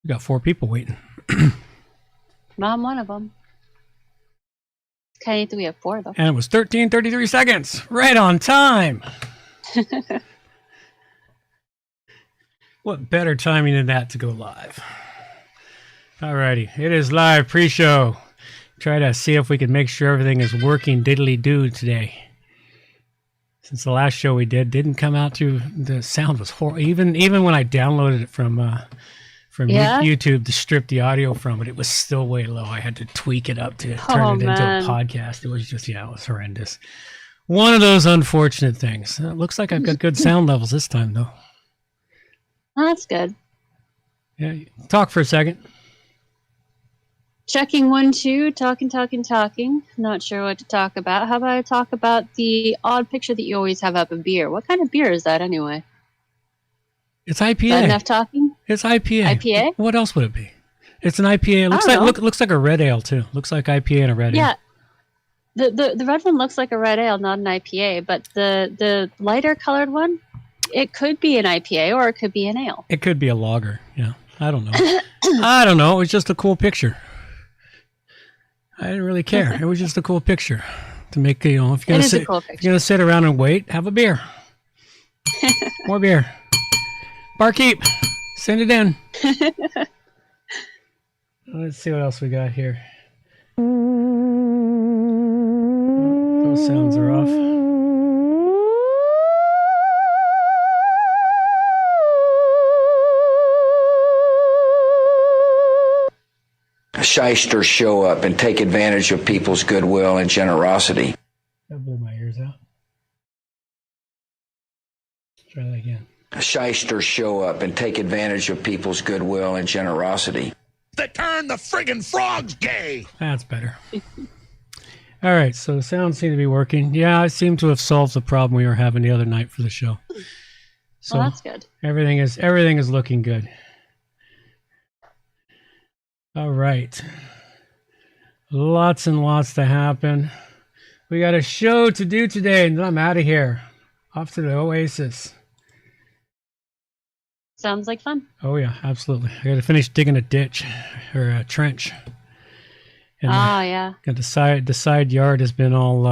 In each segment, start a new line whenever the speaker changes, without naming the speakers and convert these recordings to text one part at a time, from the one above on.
We got 4 people waiting.
I'm one of them. Okay, we have 4 though.
And it was 13:33 seconds. Right on time. What better timing than that to go live? Alrighty, it is live pre-show. Try to see if we can make sure everything is working diddly-doo today. Since the last show we didn't come out to, the sound was horrible. Even when I downloaded it from YouTube to strip the audio from it, it was still way low. I had to tweak it up to turn it into a podcast. It was just, it was horrendous. One of those unfortunate things. It looks like I've got good sound levels this time, though.
Oh, that's good.
Yeah, talk for a second.
Checking 1, 2, talking. Not sure what to talk about. How about I talk about the odd picture that you always have up of beer? What kind of beer is that anyway?
It's IPA.
Is that enough talking?
It's IPA.
IPA?
What else would it be? It's an IPA. It looks like a red ale too. Looks like IPA and a red ale.
Yeah. The red one looks like a red ale, not an IPA, but the lighter colored one, it could be an IPA or it could be an ale.
It could be a lager. Yeah. I don't know. I don't know. It was just a cool picture. I didn't really care. It was just a cool picture to make, if you're gonna sit around and wait, have a beer. More beer. Barkeep, send it in. Let's see what else we got here. Those sounds are off.
Shysters show up and take advantage of people's goodwill and generosity.
That blew my ears out. Let's try that again.
Shysters show up and take advantage of people's goodwill and generosity.
They turn the friggin' frogs gay.
That's better. All right, so the sound seemed to be working. Yeah, I seem to have solved the problem we were having the other night for the show. So
well, that's good.
Everything is looking good. All right. Lots and lots to happen. We got a show to do today, and I'm out of here. Off to the Oasis.
Sounds like fun.
Oh, yeah, absolutely. I got to finish digging a ditch or a trench. And
yeah.
The side yard has been all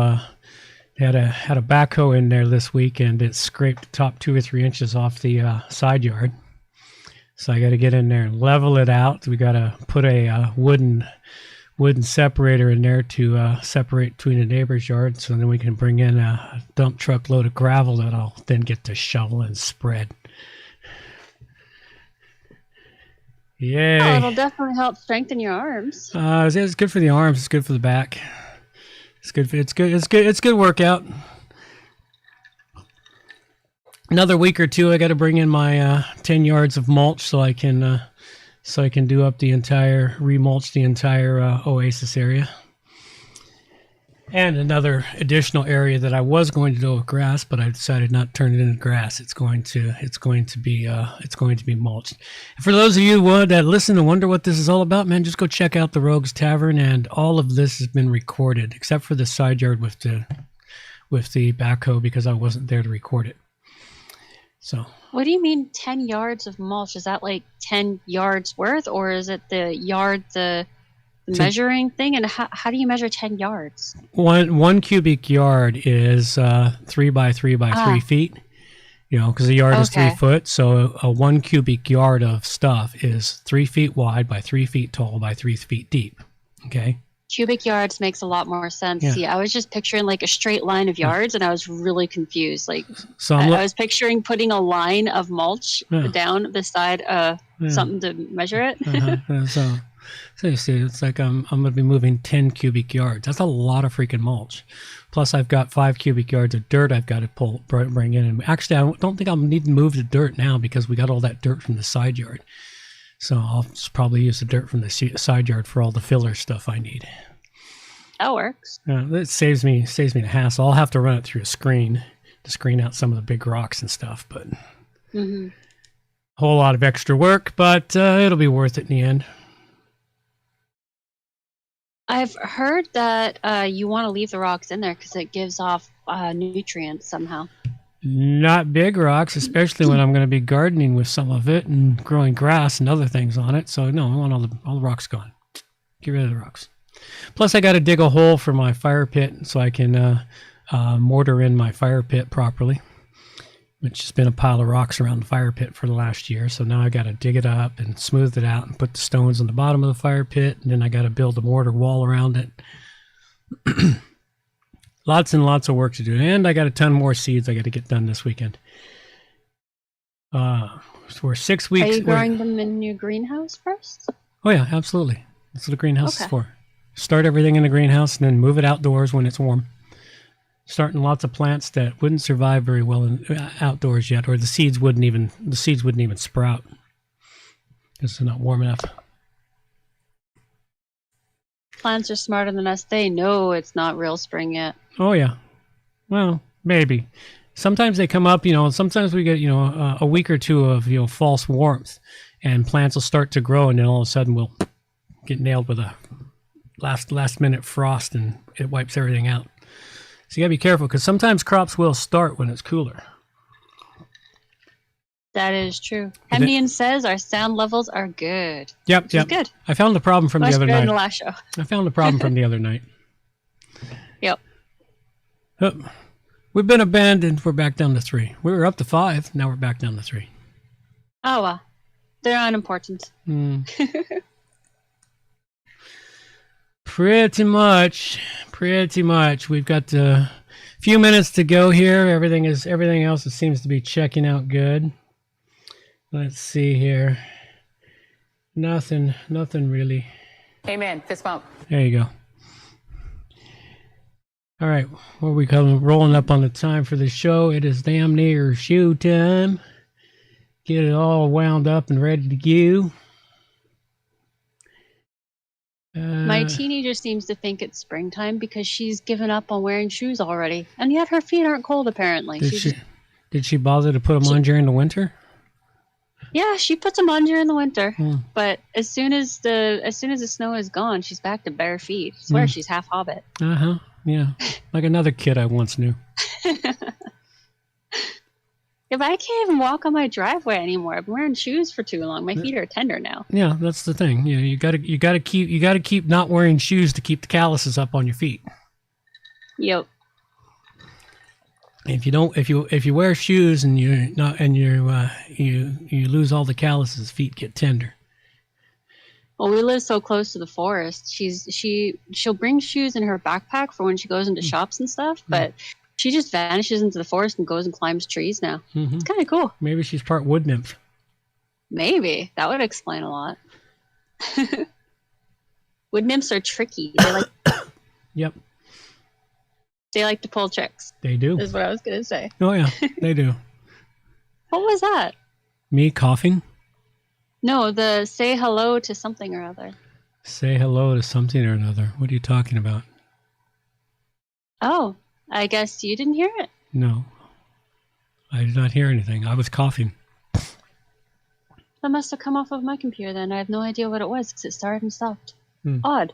had a backhoe in there this week, and it scraped the top 2 or 3 inches off the side yard. So I got to get in there and level it out. We got to put a wooden separator in there to separate between the neighbor's yard, so then we can bring in a dump truck load of gravel that I'll then get to shovel and spread. Yay!
Oh, it'll definitely help strengthen your arms.
It's good for the arms. It's good for the back. It's good workout. Another week or two, I got to bring in my 10 yards of mulch so I can do up remulch the entire Oasis area. And another additional area that I was going to do with grass, but I decided not to turn it into grass. It's going to be mulched. And for those of you that listen and wonder what this is all about, man, just go check out the Rogues Tavern, and all of this has been recorded except for the side yard with the backhoe, because I wasn't there to record it. So.
What do you mean 10 yards of mulch? Is that like 10 yards worth, or is it the yard, the measuring thing? And how do you measure 10 yards?
One cubic yard is 3 by 3 by 3 feet. Because a yard is 3 foot. So a 1 cubic yard of stuff is 3 feet wide by 3 feet tall by 3 feet deep. Okay.
Cubic yards makes a lot more sense.
Yeah.
See, I was just picturing like a straight line of yards, and I was really confused. Like,
so
I was picturing putting a line of mulch down beside something to measure it.
So you see, it's like I'm going to be moving 10 cubic yards. That's a lot of freaking mulch. Plus, I've got 5 cubic yards of dirt I've got to bring in. And actually, I don't think I'll need to move the dirt now, because we got all that dirt from the side yard. So I'll just probably use the dirt from the side yard for all the filler stuff I need.
That works.
It saves me the hassle. I'll have to run it through a screen to screen out some of the big rocks and stuff, but a whole lot of extra work, but it'll be worth it in the end.
I've heard that you want to leave the rocks in there because it gives off nutrients somehow.
Not big rocks, especially when I'm going to be gardening with some of it and growing grass and other things on it. So no, I want all the rocks gone. Get rid of the rocks. Plus, I got to dig a hole for my fire pit so I can mortar in my fire pit properly. It's just been a pile of rocks around the fire pit for the last year. So now I got to dig it up and smooth it out and put the stones on the bottom of the fire pit. And then I got to build a mortar wall around it. Lots and lots of work to do. And I got a ton more seeds I got to get done this weekend. So we're 6 weeks.
Are you growing them in your greenhouse first?
Oh, yeah, absolutely. That's what the greenhouse is for. Start everything in the greenhouse and then move it outdoors when it's warm. Starting lots of plants that wouldn't survive very well outdoors yet, or the seeds wouldn't even sprout because they're not warm enough.
Plants are smarter than us. They know it's not real spring yet.
Oh yeah, well maybe. Sometimes they come up. Sometimes we get a week or two of false warmth, and plants will start to grow, and then all of a sudden we'll get nailed with a last minute frost, and it wipes everything out. So you gotta be careful because sometimes crops will start when it's cooler.
That is true. Hemian says our sound levels are good.
Yep.
Good.
I found the problem from the other night.
In the last show.
I found the problem from the other night.
Yep.
We've been abandoned. We're back down to 3. We were up to 5. Now we're back down to 3.
Oh, well. They're unimportant.
Pretty much. We've got a few minutes to go here. Everything else seems to be checking out good. Let's see here. Nothing really.
Amen. Fist bump.
There you go. All right, where we come rolling up on the time for the show. It is damn near shoe time. Get it all wound up and ready to go.
My teenager seems to think it's springtime because she's given up on wearing shoes already, and yet her feet aren't cold apparently.
Did she bother to put them on during the winter?
Yeah, she puts them on during the winter, but as soon as the snow is gone, she's back to bare feet. I swear she's half hobbit.
Yeah, like another kid I once knew.
Yeah, but I can't even walk on my driveway anymore. I've been wearing shoes for too long. My feet are tender now.
Yeah, that's the thing. Yeah, you gotta keep not wearing shoes to keep the calluses up on your feet.
Yep.
If you wear shoes and you lose all the calluses, feet get tender.
Well, we live so close to the forest. She'll bring shoes in her backpack for when she goes into shops and stuff, but she just vanishes into the forest and goes and climbs trees now. It's kind of cool.
Maybe she's part wood nymph.
Maybe. That would explain a lot. Wood nymphs are tricky. They like
Yep.
They like to pull tricks.
They do.
Is what I was going to say.
Oh yeah, they do.
What was that?
Me coughing?
No, the say hello to something or other.
Say hello to something or another. What are you talking about?
Oh, I guess you didn't hear it.
No. I did not hear anything. I was coughing.
That must have come off of my computer then. I have no idea what it was because it started and stopped. Odd.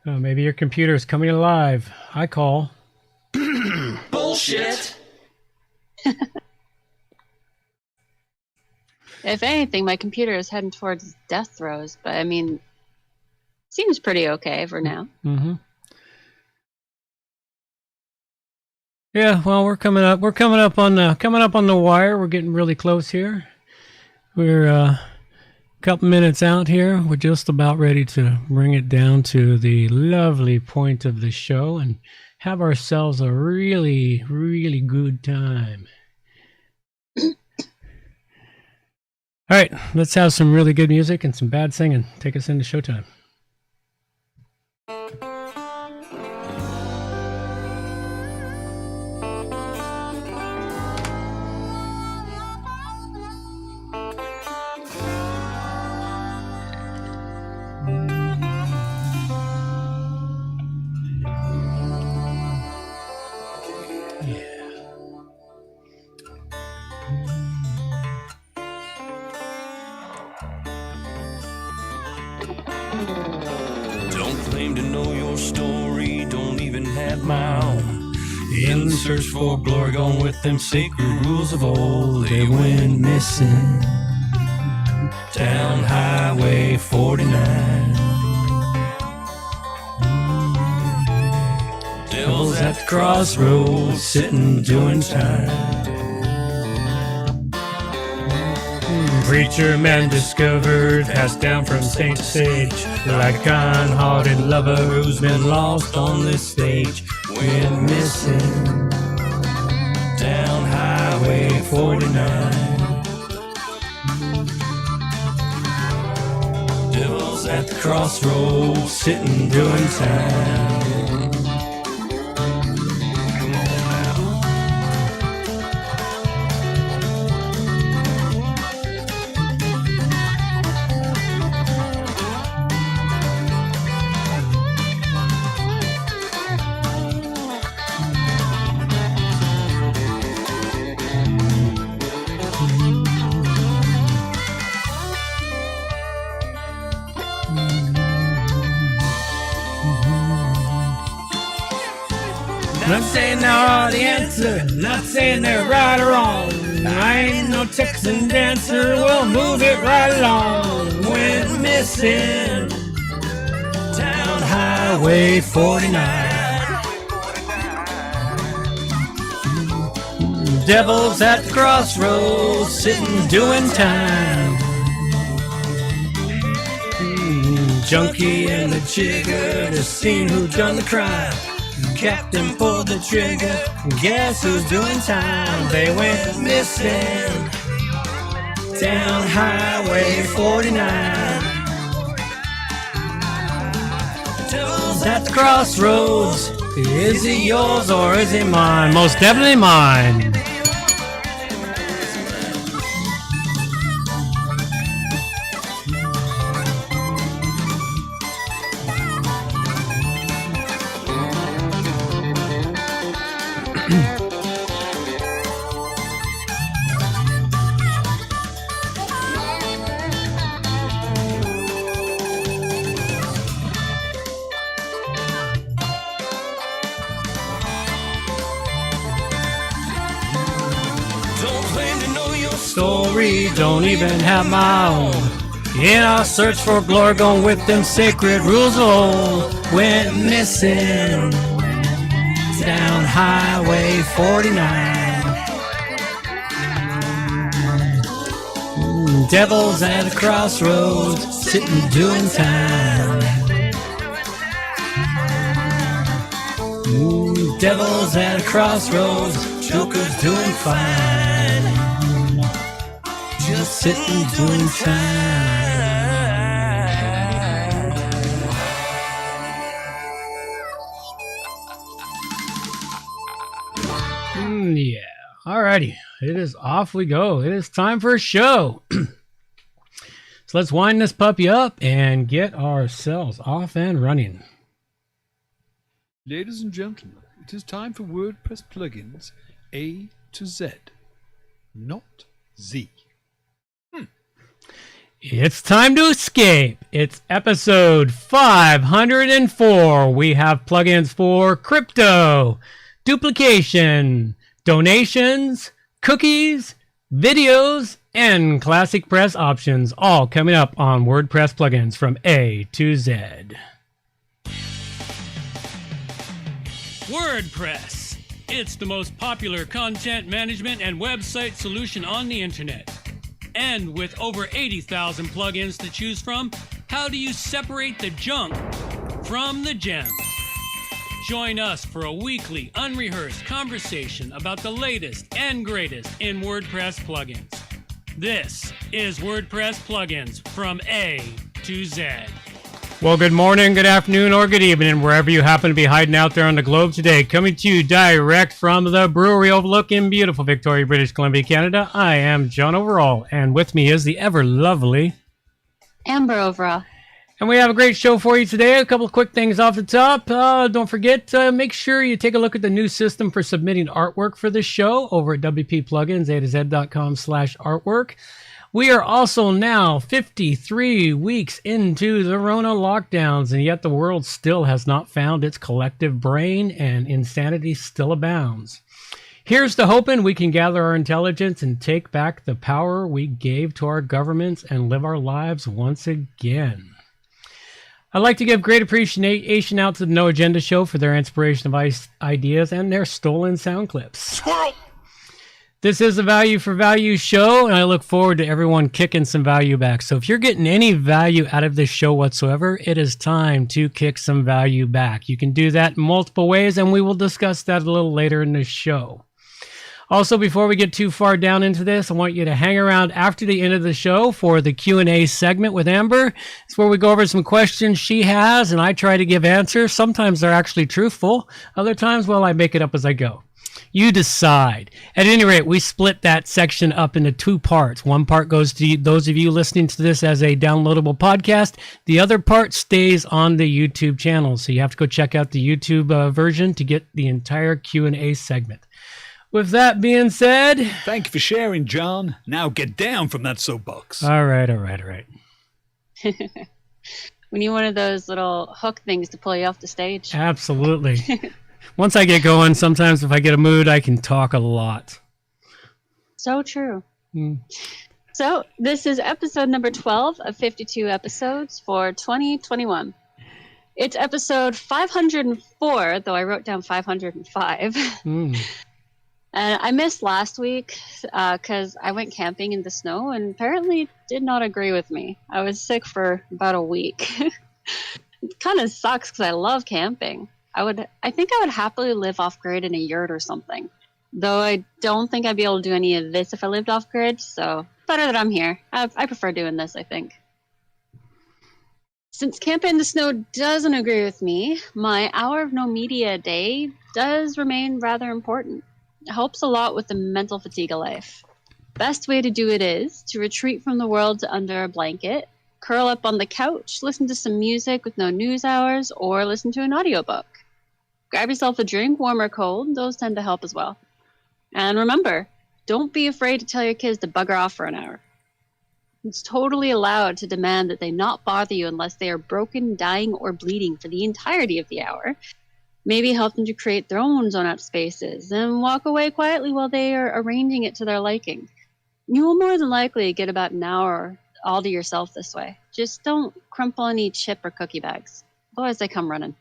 Oh, maybe your computer is coming alive. I call.
Bullshit.
If anything, my computer is heading towards death throes, but I mean, seems pretty okay for now.
Yeah, well, we're coming up on the wire. We're getting really close here. We're a couple minutes out here. We're just about ready to bring it down to the lovely point of the show and have ourselves a really, really good time. All right, let's have some really good music and some bad singing. Take us into showtime.
Don't claim to know your story, don't even have my own.
In search for glory, going with them sacred rules of old. They went missing down Highway 49. Devils at the crossroads, sitting doing time. Preacher man discovered, passed down from stage to stage, like a kind-hearted lover who's been lost on this stage. Went missing down Highway 49. Devils at the crossroads, sitting doing time. Not saying they're the answer, not saying they're right or wrong. I ain't no Texan dancer, we'll move it right along. Went missing down Highway 49. Devils at the crossroads, sitting doing time. Junkie and the jigger, the scene who done the crime. Captain pulled the trigger, guess who's doing time? They went missing down Highway 49. Devils at the crossroads, is he yours or is he mine? Most definitely mine. Story, don't even have my own. In our search for glory, going with them sacred rules of old. Went missing down Highway 49. Devils at the crossroads, sitting doing time. Devils at the crossroads, jokers doing fine. Just sitting doing time. Yeah. Alrighty. It is off we go. It is time for a show. So let's wind this puppy up and get ourselves off and running.
Ladies and gentlemen, it is time for WordPress plugins A to Z, not Z.
It's time to escape. It's episode 504. We have plugins for crypto, duplication, donations, cookies, videos, and ClassicPress options, all coming up on WordPress plugins from A to Z. WordPress. It's the most popular content management and website solution on the internet. And with over 80,000 plugins to choose from, how do you separate the junk from the gems? Join us for a weekly, unrehearsed conversation about the latest and greatest in WordPress plugins. This is WordPress plugins from A to Z. Well, good morning, good afternoon, or good evening, wherever you happen to be hiding out there on the globe today. Coming to you direct from the brewery overlooking beautiful Victoria, British Columbia, Canada. I am John Overall, and with me is the ever-lovely
Amber Overall.
And we have a great show for you today. A couple of quick things off the top. Don't forget, make sure you take a look at the new system for submitting artwork for this show over at WP Plugins, A to Z.com/artwork. We are also now 53 weeks into the Rona lockdowns, and yet the world still has not found its collective brain, and insanity still abounds. Here's to hoping we can gather our intelligence and take back the power we gave to our governments and live our lives once again. I'd like to give great appreciation out to the No Agenda Show for their inspiration of ideas and their stolen sound clips.
Squirrel!
This is a Value for Value show, and I look forward to everyone kicking some value back. So if you're getting any value out of this show whatsoever, it is time to kick some value back. You can do that in multiple ways, and we will discuss that a little later in the show. Also, before we get too far down into this, I want you to hang around after the end of the show for the Q&A segment with Amber. It's where we go over some questions she has, and I try to give answers. Sometimes they're actually truthful. Other times, well, I make it up as I go. You decide. At any rate, we split that section up into two parts. One part goes to those of you listening to this as a downloadable podcast. The other part stays on the YouTube channel, so you have to go check out the YouTube version to get the entire Q&A segment. With that being said...
Thank you for sharing, John. Now get down from that soapbox.
All right.
We need one of those little hook things to pull you off the stage.
Absolutely. Once I get going, sometimes if I get a mood, I can talk a lot.
So true. So this is episode number 12 of 52 episodes for 2021. It's episode 504, though I wrote down 505. And I missed last week because I went camping in the snow and apparently it did not agree with me. I was sick for about a week. It kind of sucks because I love camping. I think I would happily live off grid in a yurt or something. Though I don't think I'd be able to do any of this if I lived off grid. So better that I'm here. I prefer doing this, I think. Since camping in the snow doesn't agree with me, my hour of no media a day does remain rather important. It helps a lot with the mental fatigue of life. Best way to do it is to retreat from the world to under a blanket, curl up on the couch, listen to some music with no news hours, or listen to an audiobook. Grab yourself a drink, warm or cold. Those tend to help as well. And remember, don't be afraid to tell your kids to bugger off for an hour. It's totally allowed to demand that they not bother you unless they are broken, dying, or bleeding for the entirety of the hour. Maybe help them to create their own zone-out spaces and walk away quietly while they are arranging it to their liking. You will more than likely get about an hour all to yourself this way. Just don't crumple any chip or cookie bags. Otherwise, they come running.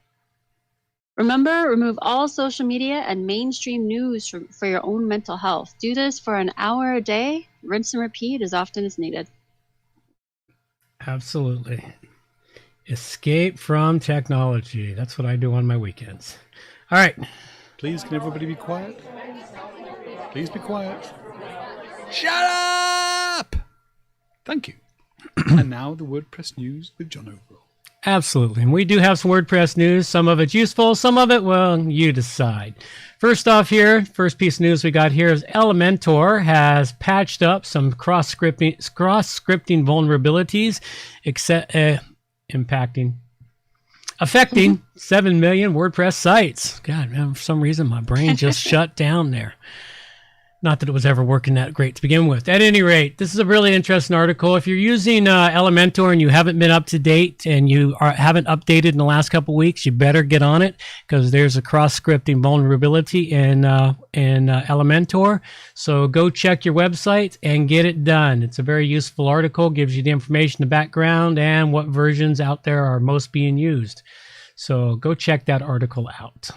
Remember, remove all social media and mainstream news for your own mental health. Do this for an hour a day. Rinse and repeat as often as needed.
Absolutely. Escape from technology. That's what I do on my weekends. All right.
Please, can everybody be quiet? Please be quiet. Shut up! Thank you. And now the WordPress news with John Overall.
Absolutely. And we do have some WordPress news. Some of it's useful. Some of it, well, you decide. First off here, first piece of news we got here is Elementor has patched up some cross-scripting vulnerabilities affecting 7 million WordPress sites. God, man, for some reason, my brain just shut down there. Not that it was ever working that great to begin with. At any rate, this is a really interesting article. If you're using Elementor and you haven't been up to date and you haven't updated in the last couple weeks, you better get on it because there's a cross-scripting vulnerability in Elementor. So go check your website and get it done. It's a very useful article, gives you the information, the background, and what versions out there are most being used. So go check that article out.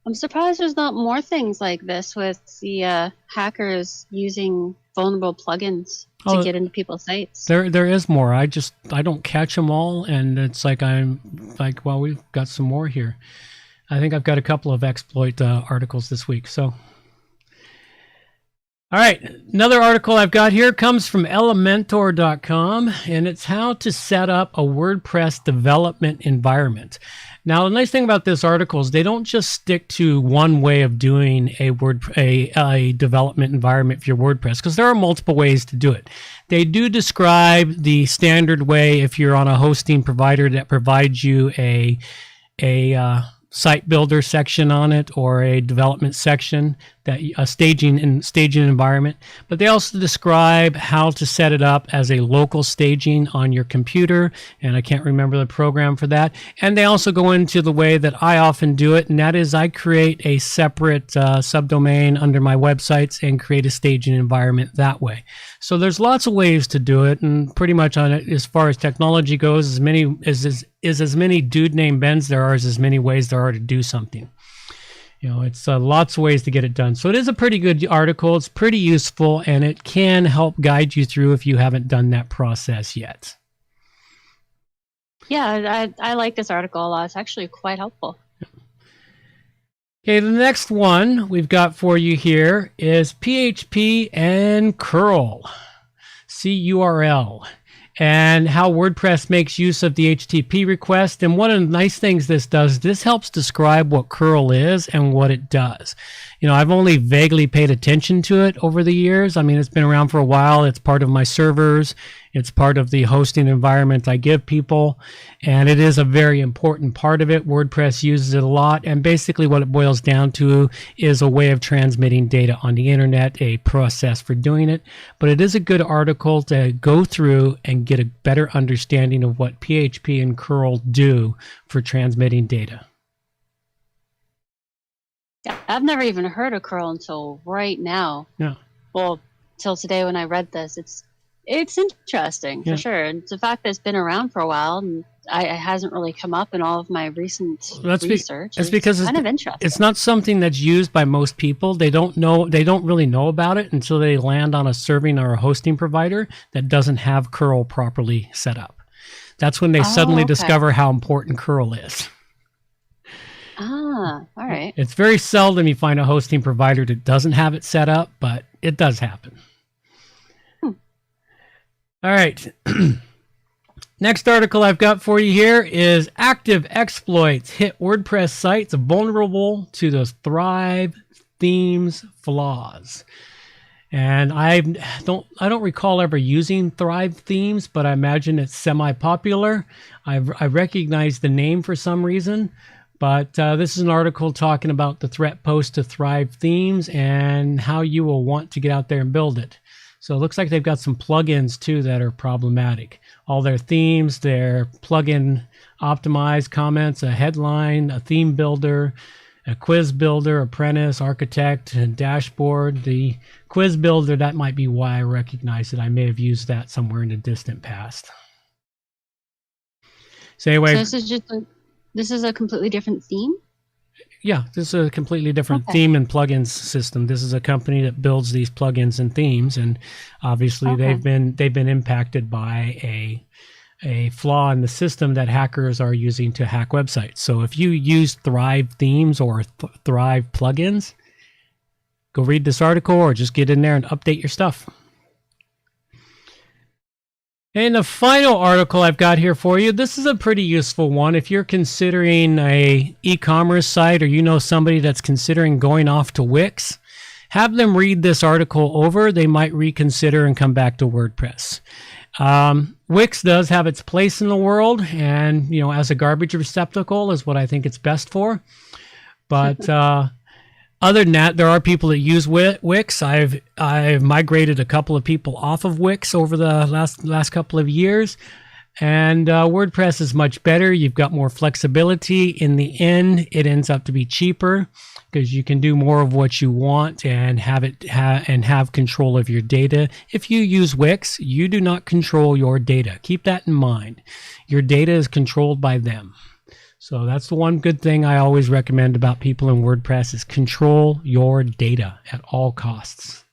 I'm surprised there's not more things like this with the hackers using vulnerable plugins to get into people's sites.
There is more. I don't catch them all, and it's like well, we've got some more here. I think I've got a couple of exploit articles this week. So, all right, another article I've got here comes from Elementor.com, and it's how to set up a WordPress development environment. Now, the nice thing about this article is they don't just stick to one way of doing a development environment for your WordPress, because there are multiple ways to do it. They do describe the standard way if you're on a hosting provider that provides you a site builder section on it or a development section, that a staging environment. But they also describe how to set it up as a local staging on your computer, and I can't remember the program for that. And they also go into the way that I often do it, and that is I create a separate subdomain under my websites and create a staging environment that way. So there's lots of ways to do it, and pretty much on it as far as technology goes, as many dude named Bens there are as many ways there are to do something. It's lots of ways to get it done. So it is a pretty good article. It's pretty useful, and it can help guide you through if you haven't done that process yet.
Yeah, I like this article a lot. It's actually quite helpful.
Okay, the next one we've got for you here is PHP and curl, CURL, and how WordPress makes use of the HTTP request. And one of the nice things this does, this helps describe what curl is and what it does. I've only vaguely paid attention to it over the years. I mean, it's been around for a while. It's part of my servers. It's part of the hosting environment I give people, and it is a very important part of it. WordPress uses it a lot, and basically what it boils down to is a way of transmitting data on the internet, a process for doing it. But it is a good article to go through and get a better understanding of what PHP and curl do for transmitting data.
Yeah, I've never even heard of curl until right now.
Yeah.
Well, till today when I read this. It's interesting, for sure. And the fact that it's been around for a while and it hasn't really come up in all of my recent research.
That's because
it's kind of interesting.
It's not something that's used by most people. They don't really know about it until they land on a serving or a hosting provider that doesn't have curl properly set up. That's when they suddenly discover how important curl is.
All right.
It's very seldom you find a hosting provider that doesn't have it set up, but it does happen. All right. Next article I've got for you here is active exploits hit WordPress sites vulnerable to the Thrive themes flaws. And I don't recall ever using Thrive themes, but I imagine it's semi-popular. I recognize the name for some reason. But this is an article talking about the threat post to Thrive themes and how you will want to get out there and build it. So it looks like they've got some plugins too that are problematic. All their themes, their plugin optimized comments, a headline, a theme builder, a quiz builder, apprentice, architect, and dashboard. The quiz builder, that might be why I recognize it. I may have used that somewhere in the distant past. So anyway.
So this is a completely different theme?
Yeah, this is a completely different theme and plugins system. This is a company that builds these plugins and themes, and obviously they've been impacted by a flaw in the system that hackers are using to hack websites. So if you use Thrive themes or Thrive plugins, go read this article or just get in there and update your stuff. And the final article I've got here for you, this is a pretty useful one. If you're considering a e-commerce site or you know somebody that's considering going off to Wix, have them read this article over. They might reconsider and come back to WordPress. Wix does have its place in the world, and as a garbage receptacle is what I think it's best for. But other than that, there are people that use Wix. I've migrated a couple of people off of Wix over the last couple of years, and WordPress is much better. You've got more flexibility. In the end, it ends up to be cheaper because you can do more of what you want and have control of your data. If you use Wix, you do not control your data. Keep that in mind. Your data is controlled by them. So that's the one good thing I always recommend about people in WordPress is control your data at all costs.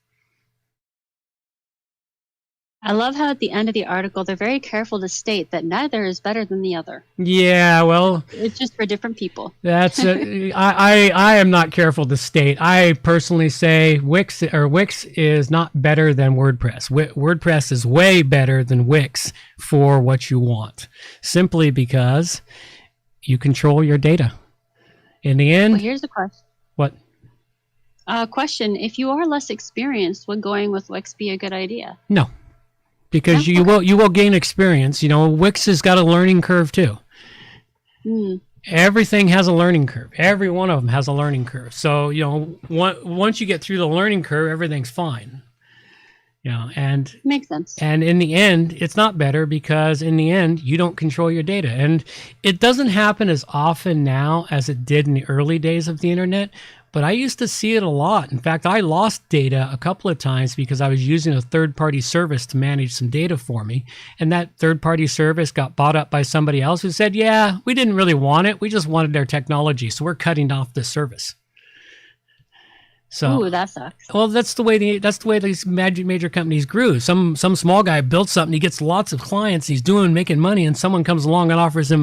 I love how at the end of the article, they're very careful to state that neither is better than the other.
Yeah, well,
it's just for different people.
That's I am not careful to state. I personally say Wix is not better than WordPress. WordPress is way better than Wix for what you want, simply because you control your data. In the end,
well, here's a question.
What?
Question: if you are less experienced, would going with Wix be a good idea?
No, because you will gain experience. Wix has got a learning curve too. everything has a learning curve. Every one of them has a learning curve. So, once you get through the learning curve, everything's fine. And
makes sense.
And in the end, it's not better because in the end, you don't control your data. And it doesn't happen as often now as it did in the early days of the internet. But I used to see it a lot. In fact, I lost data a couple of times because I was using a third-party service to manage some data for me. And that third-party service got bought up by somebody else who said, yeah, we didn't really want it. We just wanted their technology. So we're cutting off the service. So,
ooh, that sucks.
Well, that's the way these major companies grew. Some small guy built something. He gets lots of clients. He's making money. And someone comes along and offers him,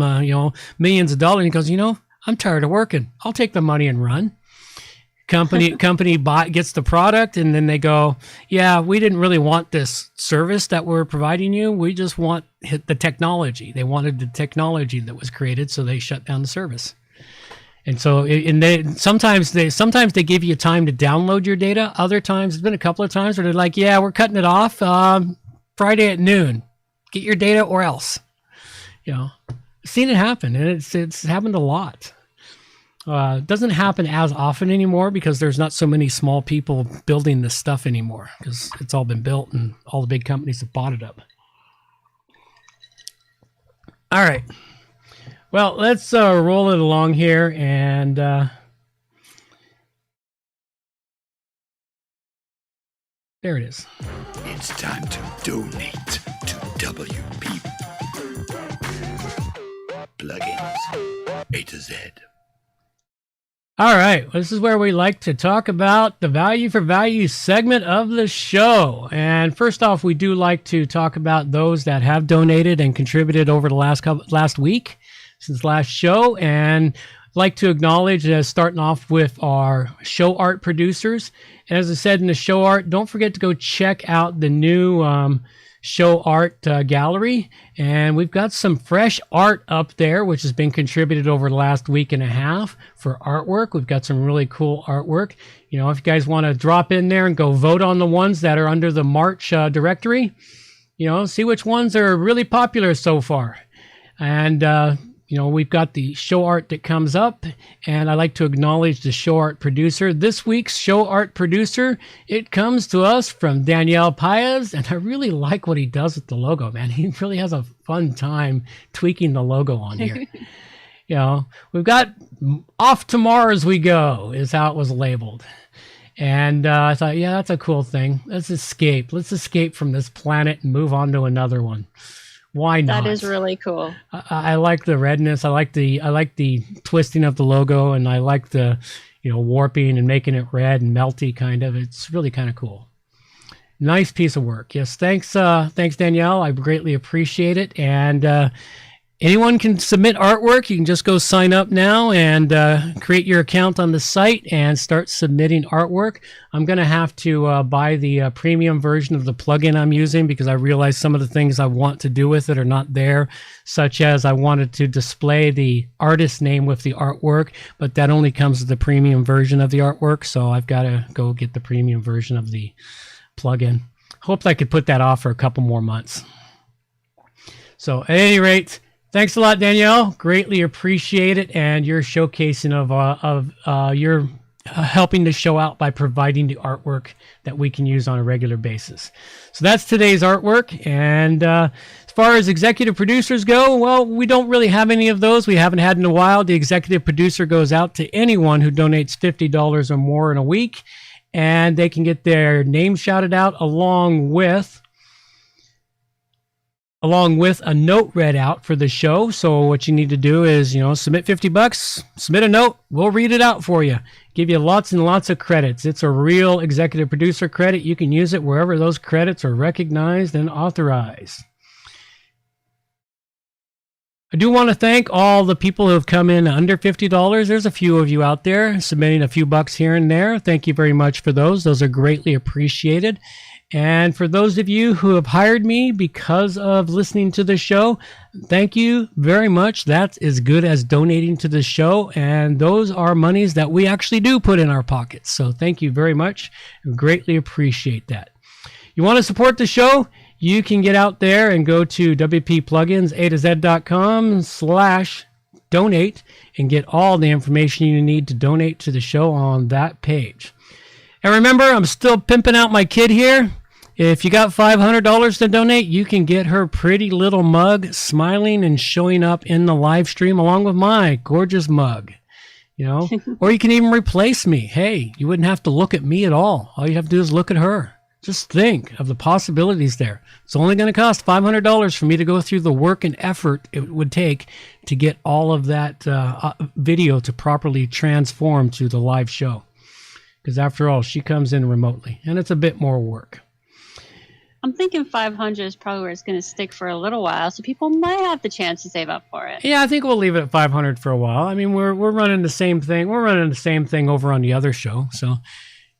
millions of dollars. And he goes, I'm tired of working. I'll take the money and run. Company gets the product, and then they go, yeah, we didn't really want this service that we're providing you. We just want the technology. They wanted the technology that was created, so they shut down the service. And so, sometimes they give you time to download your data. Other times, there's been a couple of times where they're like, yeah, we're cutting it off Friday at noon. Get your data or else. I've seen it happen, and it's happened a lot. Doesn't happen as often anymore because there's not so many small people building this stuff anymore because it's all been built and all the big companies have bought it up. All right. Well, let's roll it along here and there it is.
It's time to donate to WP Plugins A to Z.
All right, this is where we like to talk about the value for value segment of the show. And first off, we do like to talk about those that have donated and contributed over the last week since last show, and like to acknowledge starting off with our show art producers. And as I said in the show art, don't forget to go check out the new show art gallery, and we've got some fresh art up there which has been contributed over the last week and a half for artwork. We've got some really cool artwork. If you guys want to drop in there and go vote on the ones that are under the March directory, see which ones are really popular so far. And we've got the show art that comes up, and I like to acknowledge the show art producer. This week's show art producer, it comes to us from Danielle Paez, and I really like what he does with the logo, man. He really has a fun time tweaking the logo on here. We've got Off to Mars We Go is how it was labeled. And I thought, yeah, that's a cool thing. Let's escape. Let's escape from this planet and move on to another one. Why not?
That is really cool.
I like the redness. I like the twisting of the logo, and I like the warping and making it red and melty kind of. It's really kind of cool. Nice piece of work. Yes, thanks Danielle. I greatly appreciate it. And anyone can submit artwork. You can just go sign up now and create your account on the site and start submitting artwork. I'm going to have to buy the premium version of the plugin I'm using because I realize some of the things I want to do with it are not there, such as I wanted to display the artist name with the artwork, but that only comes with the premium version of the artwork, so I've got to go get the premium version of the plugin. Hoped I could put that off for a couple more months. So at any rate, thanks a lot, Danielle. Greatly appreciate it, and your showcasing of your helping the show out by providing the artwork that we can use on a regular basis. So that's today's artwork. And as far as executive producers go, well, we don't really have any of those. We haven't had in a while. The executive producer goes out to anyone who donates $50 or more in a week, and they can get their name shouted out along with a note read out for the show. So what you need to do is, submit $50, submit a note. We'll read it out for you. Give you lots and lots of credits. It's a real executive producer credit. You can use it wherever those credits are recognized and authorized. I do want to thank all the people who have come in under $50. There's a few of you out there submitting a few bucks here and there. Thank you very much for those. Those are greatly appreciated. And for those of you who have hired me because of listening to the show, thank you very much. That's as good as donating to the show. And those are monies that we actually do put in our pockets. So thank you very much. I greatly appreciate that. You want to support the show? You can get out there and go to WPPluginsA to Z.com/plugins donate and get all the information you need to donate to the show on that page. And remember, I'm still pimping out my kid here. If you got $500 to donate, you can get her pretty little mug smiling and showing up in the live stream along with my gorgeous mug. You know, or you can even replace me. Hey, you wouldn't have to look at me at all. All you have to do is look at her. Just think of the possibilities there. It's only going to cost $500 for me to go through the work and effort it would take to get all of that video to properly transform to the live show. Because after all, she comes in remotely, and it's a bit more work.
I'm thinking 500 is probably where it's going to stick for a little while, so people might have the chance to save up for it.
Yeah, I think we'll leave it at 500 for a while. I mean, we're running the same thing. We're running the same thing over on the other show. So,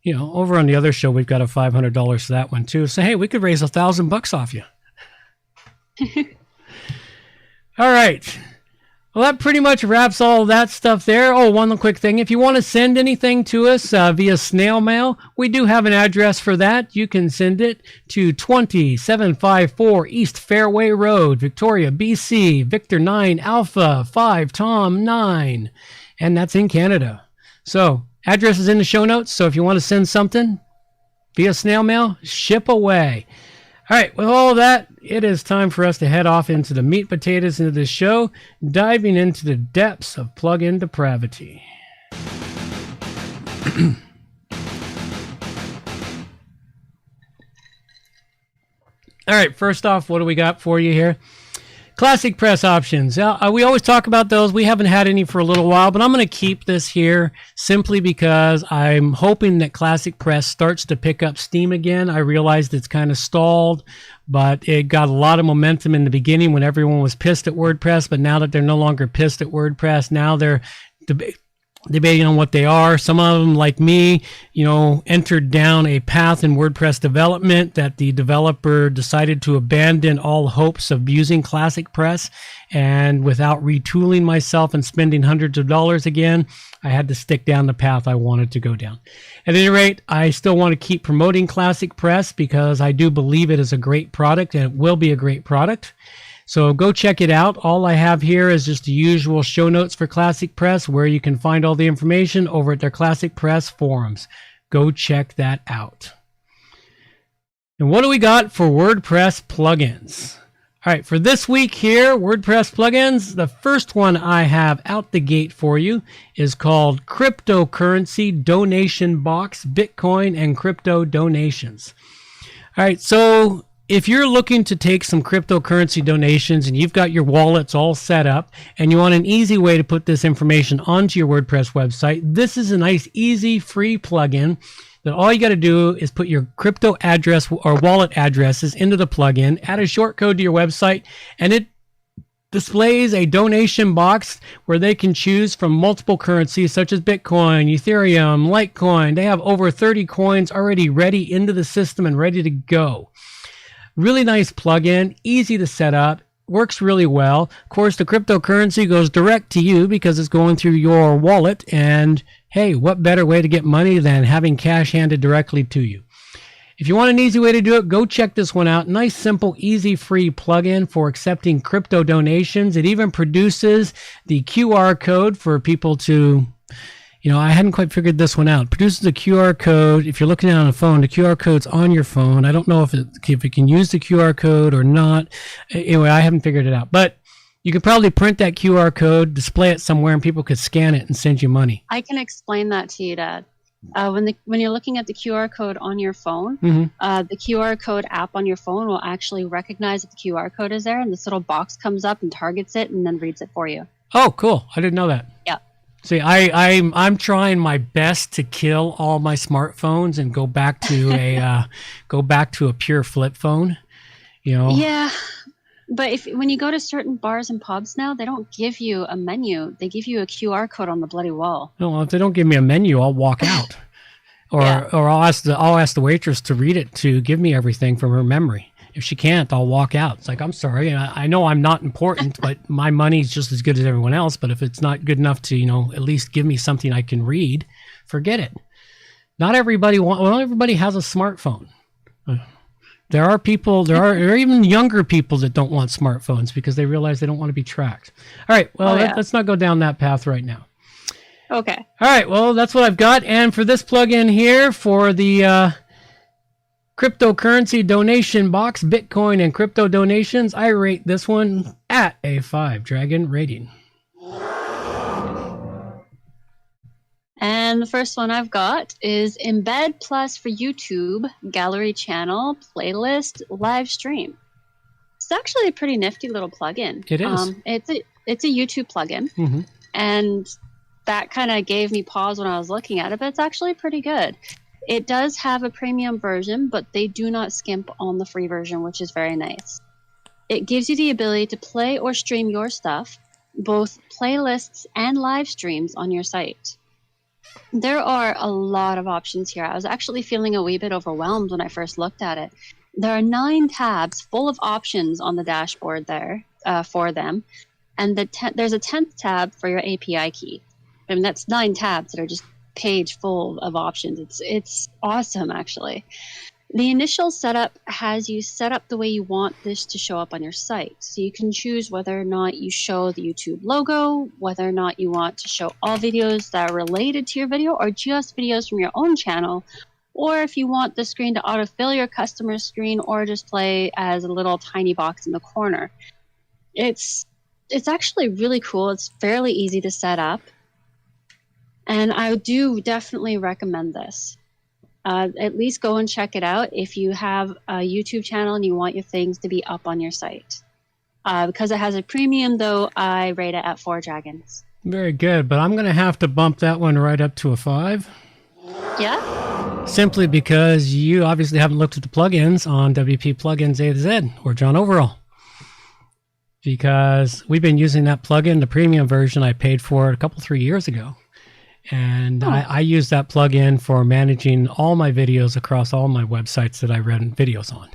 you know, over on the other show, we've got a $500 for that one too. So, hey, we could raise $1,000 off you. All right. Well, that pretty much wraps all that stuff there. Oh, one quick thing. If you want to send anything to us via snail mail, we do have an address for that. You can send it to 20754 East Fairway Road, Victoria, BC, Victor 9, Alpha 5, Tom 9. And that's in Canada. So, address is in the show notes. So if you want to send something via snail mail, ship away. All right, with all that, it is time for us to head off into the meat potatoes into the show, diving into the depths of plug-in depravity. All right, first off, what do we got for you here? ClassicPress options. We always talk about those. We haven't had any for a little while, but I'm going to keep this here simply because I'm hoping that ClassicPress starts to pick up steam again. I realized it's kind of stalled, but it got a lot of momentum in the beginning when everyone was pissed at WordPress, but now that they're no longer pissed at WordPress, now they're debating on what they are. Some of them, like me, you know, entered down a path in WordPress development that the developer decided to abandon all hopes of using ClassicPress, and without retooling myself and spending hundreds of dollars again, I had to stick down the path I wanted to go down. At any rate, I still want to keep promoting ClassicPress because I do believe it is a great product, and it will be a great product. So go check it out. All I have here is just the usual show notes for ClassicPress, where you can find all the information over at their ClassicPress forums. Go check that out. And what do we got for WordPress plugins? All right, for this week here, WordPress plugins, the first one I have out the gate for you is called Cryptocurrency Donation Box, Bitcoin and Crypto Donations. All right, so if you're looking to take some cryptocurrency donations and you've got your wallets all set up and you want an easy way to put this information onto your WordPress website, this is a nice, easy, free plugin that all you got to do is put your crypto address or wallet addresses into the plugin, add a short code to your website, and it displays a donation box where they can choose from multiple currencies such as Bitcoin, Ethereum, Litecoin. They have over 30 coins already ready into the system and ready to go. Really nice plugin, easy to set up, works really well. Of course, the cryptocurrency goes direct to you because it's going through your wallet, and hey, what better way to get money than having cash handed directly to you? If you want an easy way to do it, go check this one out. Nice, simple, easy, free plugin for accepting crypto donations. It even produces the QR code for people to, you know, I hadn't quite figured this one out. It produces a QR code. If you're looking at it on a phone, the QR code's on your phone. I don't know if it can use the QR code or not. Anyway, I haven't figured it out. But you could probably print that QR code, display it somewhere, and people could scan it and send you money. I
can explain that to you, Dad. When you're looking at the QR code on your phone, the QR code app on your phone will actually recognize that the QR code is there, and this little box comes up and targets it and then reads it for you.
Oh, cool. I didn't know that.
Yeah.
See, I'm trying my best to kill all my smartphones and go back to a pure flip phone. You know. Yeah, but when you go to certain bars and pubs now, they don't give you a menu; they give you a QR code on the bloody wall. No, well, if they don't give me a menu, I'll walk out, or I'll ask the waitress to read it to give me everything from her memory. If she can't, I'll walk out. It's like, I'm sorry. I know I'm not important, but my money's just as good as everyone else. But if it's not good enough to, at least give me something I can read, forget it. Not everybody has a smartphone. There are even younger people that don't want smartphones because they realize they don't want to be tracked. All right, well, let's not go down that path right now.
Okay.
All right, well, that's what I've got. And for this plugin here for the cryptocurrency donation box, Bitcoin and crypto donations, I rate this one at a 5 Dragon rating.
And the first one I've got is Embed Plus for YouTube, Gallery Channel, Playlist, Live Stream. It's actually a pretty nifty little plugin.
It is.
It's a YouTube plugin, and that kind of gave me pause when I was looking at it, but it's actually pretty good. It does have a premium version, but they do not skimp on the free version, which is very nice. It gives you the ability to play or stream your stuff, both playlists and live streams on your site. There are a lot of options here. I was actually feeling a wee bit overwhelmed when I first looked at it. There are 9 tabs full of options on the dashboard there for them, and there's a 10th tab for your API key. I mean, that's 9 tabs that are just page full of options. It's awesome, actually. The initial setup has you set up the way you want this to show up on your site. So you can choose whether or not you show the YouTube logo, whether or not you want to show all videos that are related to your video or just videos from your own channel, or if you want the screen to autofill your customer's screen or just play as a little tiny box in the corner. It's actually really cool. It's fairly easy to set up. And I do definitely recommend this. At least go and check it out if you have a YouTube channel and you want your things to be up on your site. Because it has a premium, though, I rate it at 4 dragons.
Very good, but I'm going to have to bump that one right up to a 5.
Yeah?
Simply because you obviously haven't looked at the plugins on WP Plugins A to Z or John Overall. Because we've been using that plugin, the premium version I paid for it 3 years ago. And I use that plugin for managing all my videos across all my websites that I run videos on.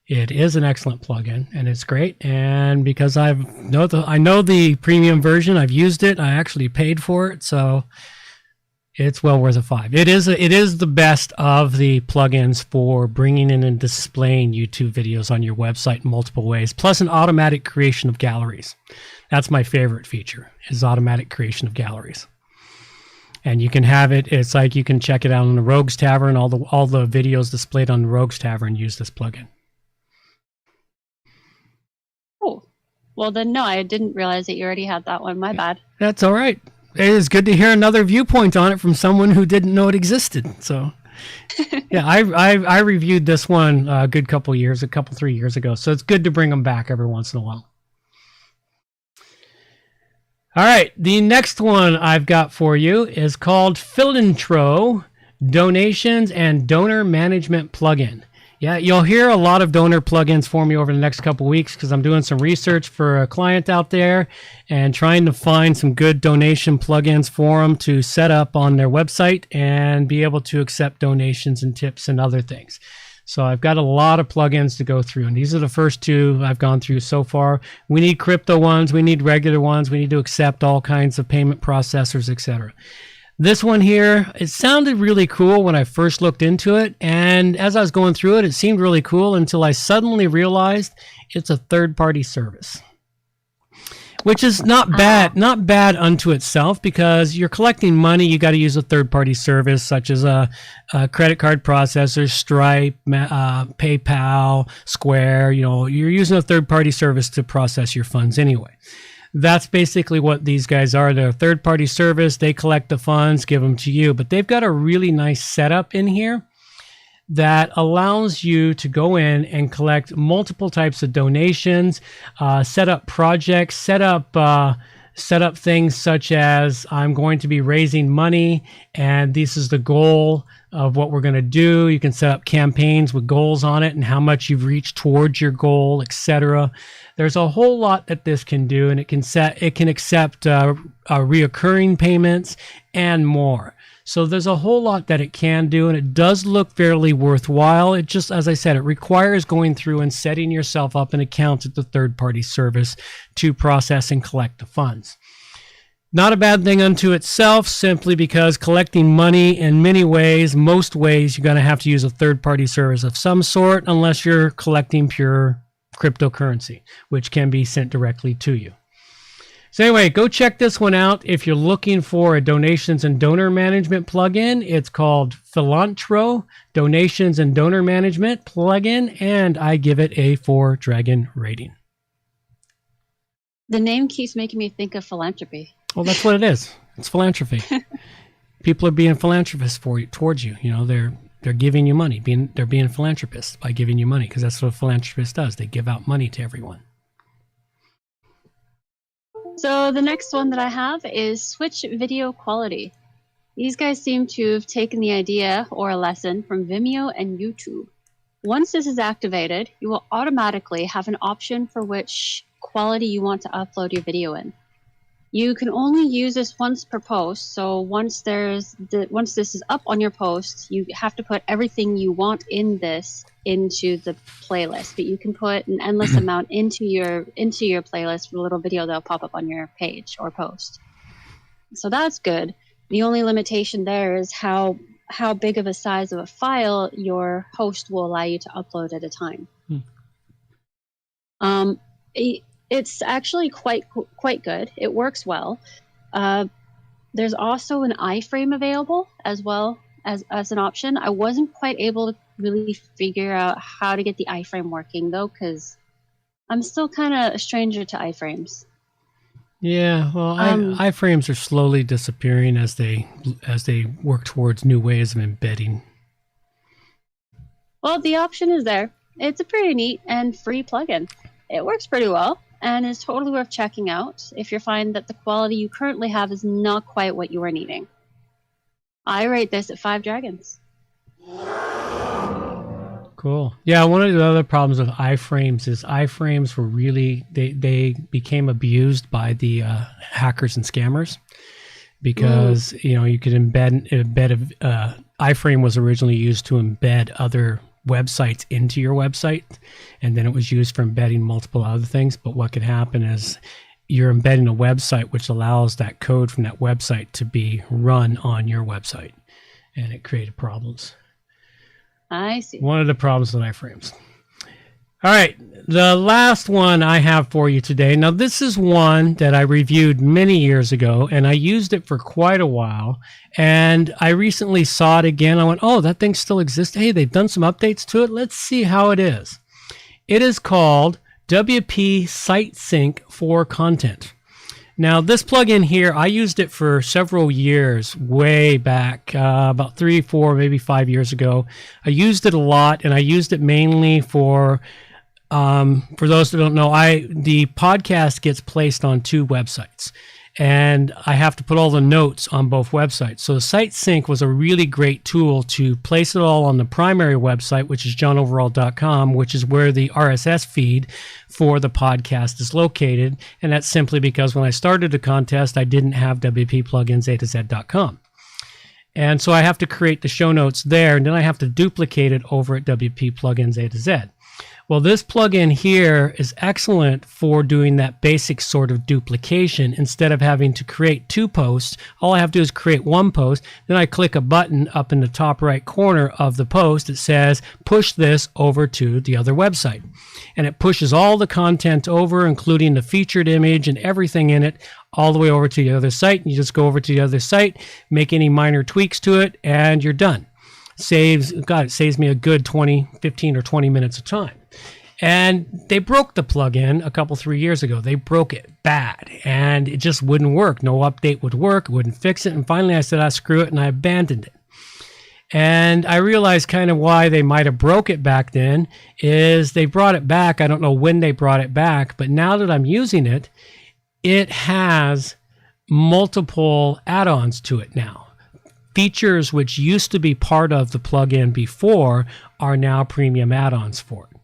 It is an excellent plugin, and it's great. And because I know the premium version, I've used it. I actually paid for it, so it's well worth a 5. It is the best of the plugins for bringing in and displaying YouTube videos on your website in multiple ways, plus an automatic creation of galleries. That's my favorite feature, is automatic creation of galleries. And you can have it. It's like you can check it out on the Rogues Tavern. All the videos displayed on the Rogues Tavern use this plugin.
Oh, well then, no, I didn't realize that you already had that one. My bad.
That's all right. It is good to hear another viewpoint on it from someone who didn't know it existed. So, yeah, I reviewed this one a good 3 years ago. So it's good to bring them back every once in a while. All right, the next one I've got for you is called Philantro Donations and Donor Management Plugin. Yeah, you'll hear a lot of donor plugins for me over the next couple weeks because I'm doing some research for a client out there and trying to find some good donation plugins for them to set up on their website and be able to accept donations and tips and other things. So I've got a lot of plugins to go through, and these are the first 2 I've gone through so far. We need crypto ones, we need regular ones, we need to accept all kinds of payment processors, etc. This one here, it sounded really cool when I first looked into it, and as I was going through it, it seemed really cool until I suddenly realized it's a third-party service. Which is not bad unto itself, because you're collecting money. You got to use a third-party service such as a credit card processor, Stripe, PayPal, Square. You're using a third-party service to process your funds anyway. That's basically what these guys are. They're a third-party service. They collect the funds, give them to you, but they've got a really nice setup in here that allows you to go in and collect multiple types of donations, set up projects, set up things such as I'm going to be raising money and this is the goal of what we're going to do. You can set up campaigns with goals on it and how much you've reached towards your goal, etc. There's a whole lot that this can do, and it can accept reoccurring payments and more. So there's a whole lot that it can do, and it does look fairly worthwhile. It just, as I said, it requires going through and setting yourself up an account at the third-party service to process and collect the funds. Not a bad thing unto itself, simply because collecting money in many ways, most ways, you're going to have to use a third-party service of some sort unless you're collecting pure cryptocurrency, which can be sent directly to you. So anyway, go check this one out if you're looking for a donations and donor management plugin. It's called Philantro Donations and Donor Management plugin, and I give it a 4-dragon rating.
The name keeps making me think of philanthropy.
Well, that's what it is. It's philanthropy. People are being philanthropists towards you. You know, they're giving you money. They're being philanthropists by giving you money, because that's what a philanthropist does. They give out money to everyone.
So the next one that I have is Switch Video Quality. These guys seem to have taken the idea or a lesson from Vimeo and YouTube. Once this is activated, you will automatically have an option for which quality you want to upload your video in. You can only use this once per post, so once this is up on your post, you have to put everything you want in this into the playlist. But you can put an endless amount into your playlist for a little video that'll pop up on your page or post. So that's good. The only limitation there is how big of a size of a file your host will allow you to upload at a time. It's actually quite good. It works well. There's also an iframe available as well as an option. I wasn't quite able to really figure out how to get the iframe working though, because I'm still kind of a stranger to iframes.
Yeah, well, iframes are slowly disappearing as they work towards new ways of embedding. Well,
the option is there. It's a pretty neat and free plugin. It works pretty well and is totally worth checking out if you find that the quality you currently have is not quite what you are needing. I rate this at 5 dragons.
Cool. Yeah, one of the other problems with iframes is iframes were really, they became abused by the hackers and scammers, because you could embed iframe was originally used to embed other websites into your website, and then it was used for embedding multiple other things. But what could happen is you're embedding a website which allows that code from that website to be run on your website, and it created problems.
I see.
One of the problems with iframes. All right, the last one I have for you today. Now, this is one that I reviewed many years ago, and I used it for quite a while. And I recently saw it again. I went, oh, that thing still exists. Hey, they've done some updates to it. Let's see how it is. It is called WP Site Sync for Content. Now, this plugin here, I used it for several years, way back, about 3, 4, maybe 5 years ago. I used it a lot, and I used it mainly for those who don't know, the podcast gets placed on 2 websites, and I have to put all the notes on both websites. So Site Sync was a really great tool to place it all on the primary website, which is johnoverall.com, which is where the RSS feed for the podcast is located. And that's simply because when I started the contest, I didn't have wppluginsa2z.com. And so I have to create the show notes there, and then I have to duplicate it over at wppluginsa2z. Well, this plugin here is excellent for doing that basic sort of duplication. Instead of having to create 2 posts, all I have to do is create 1 post. Then I click a button up in the top right corner of the post that says, push this over to the other website. And it pushes all the content over, including the featured image and everything in it, all the way over to the other site. And you just go over to the other site, make any minor tweaks to it, and you're done. It saves me a good 15 or 20 minutes of time. And they broke the plugin a couple, 3 years ago. They broke it bad, and it just wouldn't work. No update would work, wouldn't fix it. And finally I said, screw it, and I abandoned it. And I realized kind of why they might have broke it back then is they brought it back. I don't know when they brought it back, but now that I'm using it, it has multiple add-ons to it now. Features which used to be part of the plugin before are now premium add-ons for it.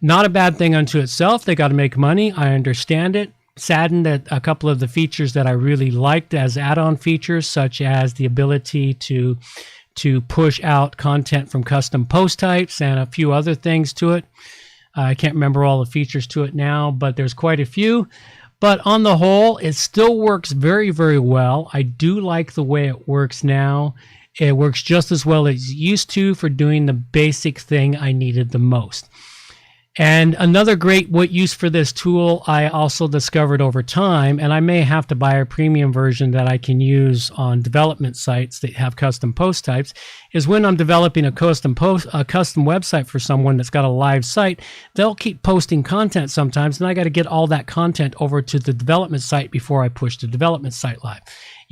Not a bad thing unto itself. They got to make money. I understand it. Saddened that a couple of the features that I really liked as add-on features, such as the ability to push out content from custom post types and a few other things to it. I can't remember all the features to it now, but there's quite a few. But on the whole, it still works very, very well. I do like the way it works now. It works just as well as it used to for doing the basic thing I needed the most. And another great use for this tool I also discovered over time, and I may have to buy a premium version that I can use on development sites that have custom post types, is when I'm developing a custom website for someone that's got a live site, they'll keep posting content sometimes, and I got to get all that content over to the development site before I push the development site live.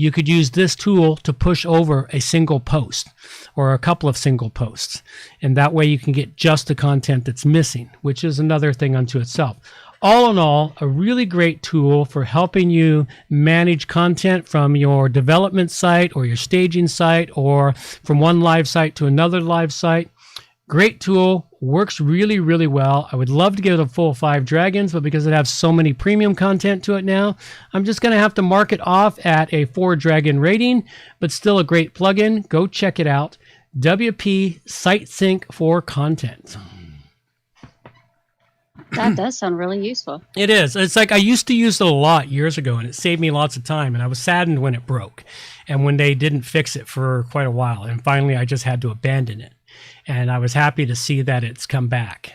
You could use this tool to push over a single post or a couple of single posts. And that way you can get just the content that's missing, which is another thing unto itself. All in all, a really great tool for helping you manage content from your development site or your staging site or from one live site to another live site. Great tool, works really, really well. I would love to give it a full 5 dragons, but because it has so many premium content to it now, I'm just going to have to mark it off at a 4 dragon rating, but still a great plugin. Go check it out. WP Site Sync for Content.
That does sound really useful.
It is. It's like I used to use it a lot years ago, and it saved me lots of time, and I was saddened when it broke and when they didn't fix it for quite a while, and finally I just had to abandon it. And I was happy to see that it's come back.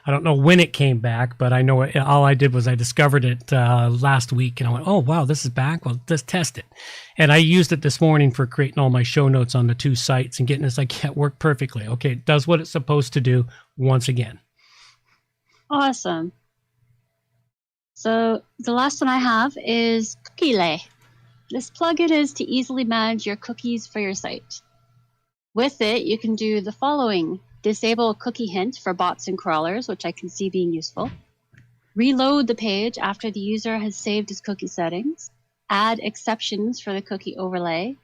I don't know when it came back, but I know all I did was I discovered it last week, and I went, oh, wow, this is back? Well, let's test it. And I used it this morning for creating all my show notes on the 2 sites and getting this like, yeah, it worked perfectly. Okay, it does what it's supposed to do once again.
Awesome. So the last one I have is Cookie Lay. This plugin is to easily manage your cookies for your site. With it, you can do the following. Disable cookie hint for bots and crawlers, which I can see being useful. Reload the page after the user has saved his cookie settings. Add exceptions for the cookie overlay.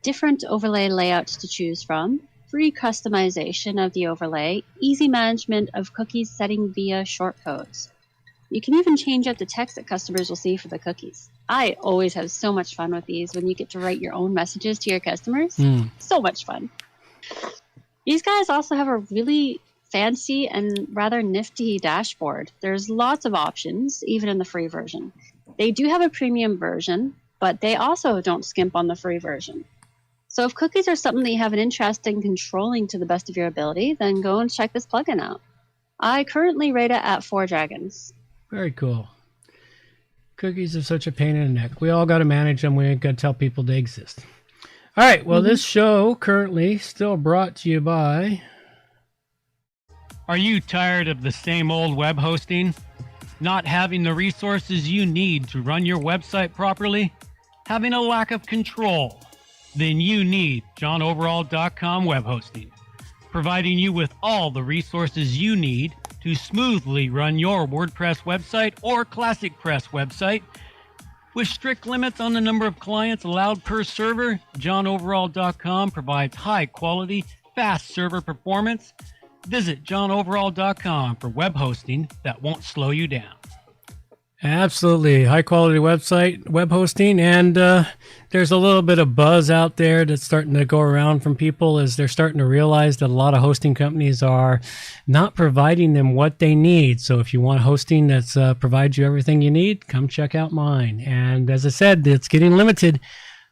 Different overlay layouts to choose from. Free customization of the overlay. Easy management of cookies setting via shortcodes. You can even change out the text that customers will see for the cookies. I always have so much fun with these when you get to write your own messages to your customers. So much fun. These guys also have a really fancy and rather nifty dashboard. There's lots of options, even in the free version. They do have a premium version, but they also don't skimp on the free version. So if cookies are something that you have an interest in controlling to the best of your ability, then go and check this plugin out. I currently rate it at 4 dragons.
Very cool. Cookies are such a pain in the neck. We all got to manage them. We ain't got to tell people they exist. All right. Well, this show currently still brought to you by... Are you tired of the same old web hosting? Not having the resources you need to run your website properly? Having a lack of control? Then you need johnoverall.com web hosting, providing you with all the resources you need to smoothly run your WordPress website or ClassicPress website. With strict limits on the number of clients allowed per server, johnoverall.com provides high-quality, fast server performance. Visit johnoverall.com for web hosting that won't slow you down. Absolutely. High-quality website, web hosting, and there's a little bit of buzz out there that's starting to go around from people as they're starting to realize that a lot of hosting companies are not providing them what they need. So if you want hosting that's provides you everything you need, come check out mine. And as I said, it's getting limited,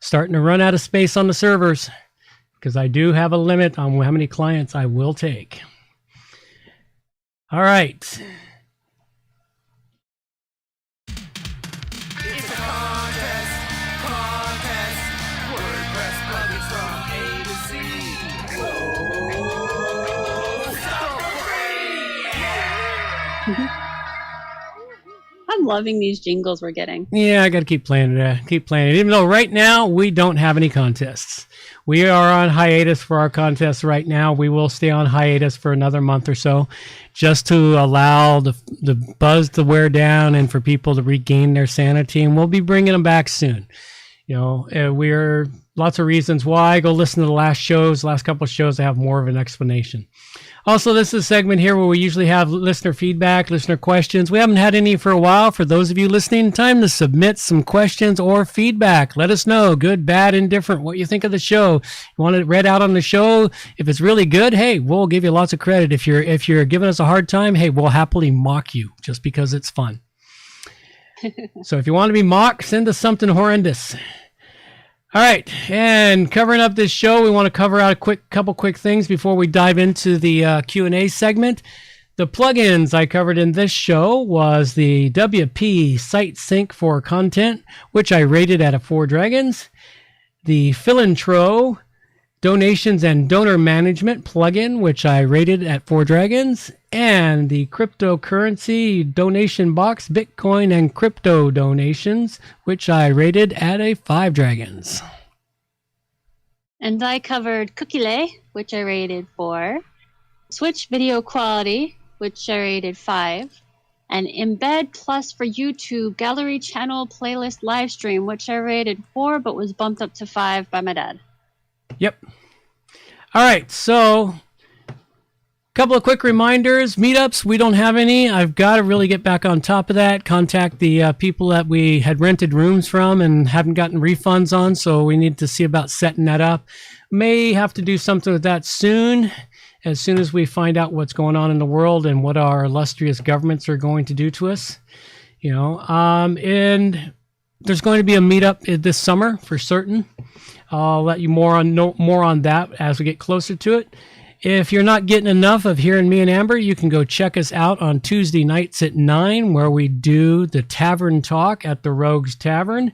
starting to run out of space on the servers because I do have a limit on how many clients I will take. All right.
I'm loving these jingles we're getting.
Yeah, I got to keep playing it. Even though right now we don't have any contests. We are on hiatus for our contests right now. We will stay on hiatus for another month or so just to allow the buzz to wear down and for people to regain their sanity. And we'll be bringing them back soon. You know, we're lots of reasons why. Go listen to the last couple of shows. I have more of an explanation. Also, this is a segment here where we usually have listener feedback, listener questions. We haven't had any for a while. For those of you listening, time to submit some questions or feedback. Let us know, good, bad, indifferent, what you think of the show. You want it read out on the show? If it's really good, hey, we'll give you lots of credit. If you're giving us a hard time, hey, we'll happily mock you just because it's fun. So if you want to be mocked, send us something horrendous. All right, and covering up this show, we want to cover out a couple quick things before we dive into the Q&A segment. The plugins I covered in this show was the WP Site Sync for Content, which I rated at a 4 dragons. The Philantro Donations and Donor Management plugin, which I rated at 4 dragons. And the Cryptocurrency Donation Box, Bitcoin and Crypto Donations, which I rated at a 5 dragons.
And I covered Cookie, which I rated 4. Switch Video Quality, which I rated 5, and Embed Plus for YouTube Gallery Channel Playlist Livestream, which I rated 4, but was bumped up to 5 by my dad.
Yep. All right, so a couple of quick reminders. Meetups, we don't have any. I've got to really get back on top of that. Contact the people that we had rented rooms from and haven't gotten refunds on, so we need to see about setting that up. May have to do something with that soon. As soon as we find out what's going on in the world and what our illustrious governments are going to do to us, and there's going to be a meetup this summer for certain. I'll let you know more on that as we get closer to it. If you're not getting enough of hearing me and Amber, you can go check us out on Tuesday nights at 9, where we do the Tavern Talk at the Rogues Tavern.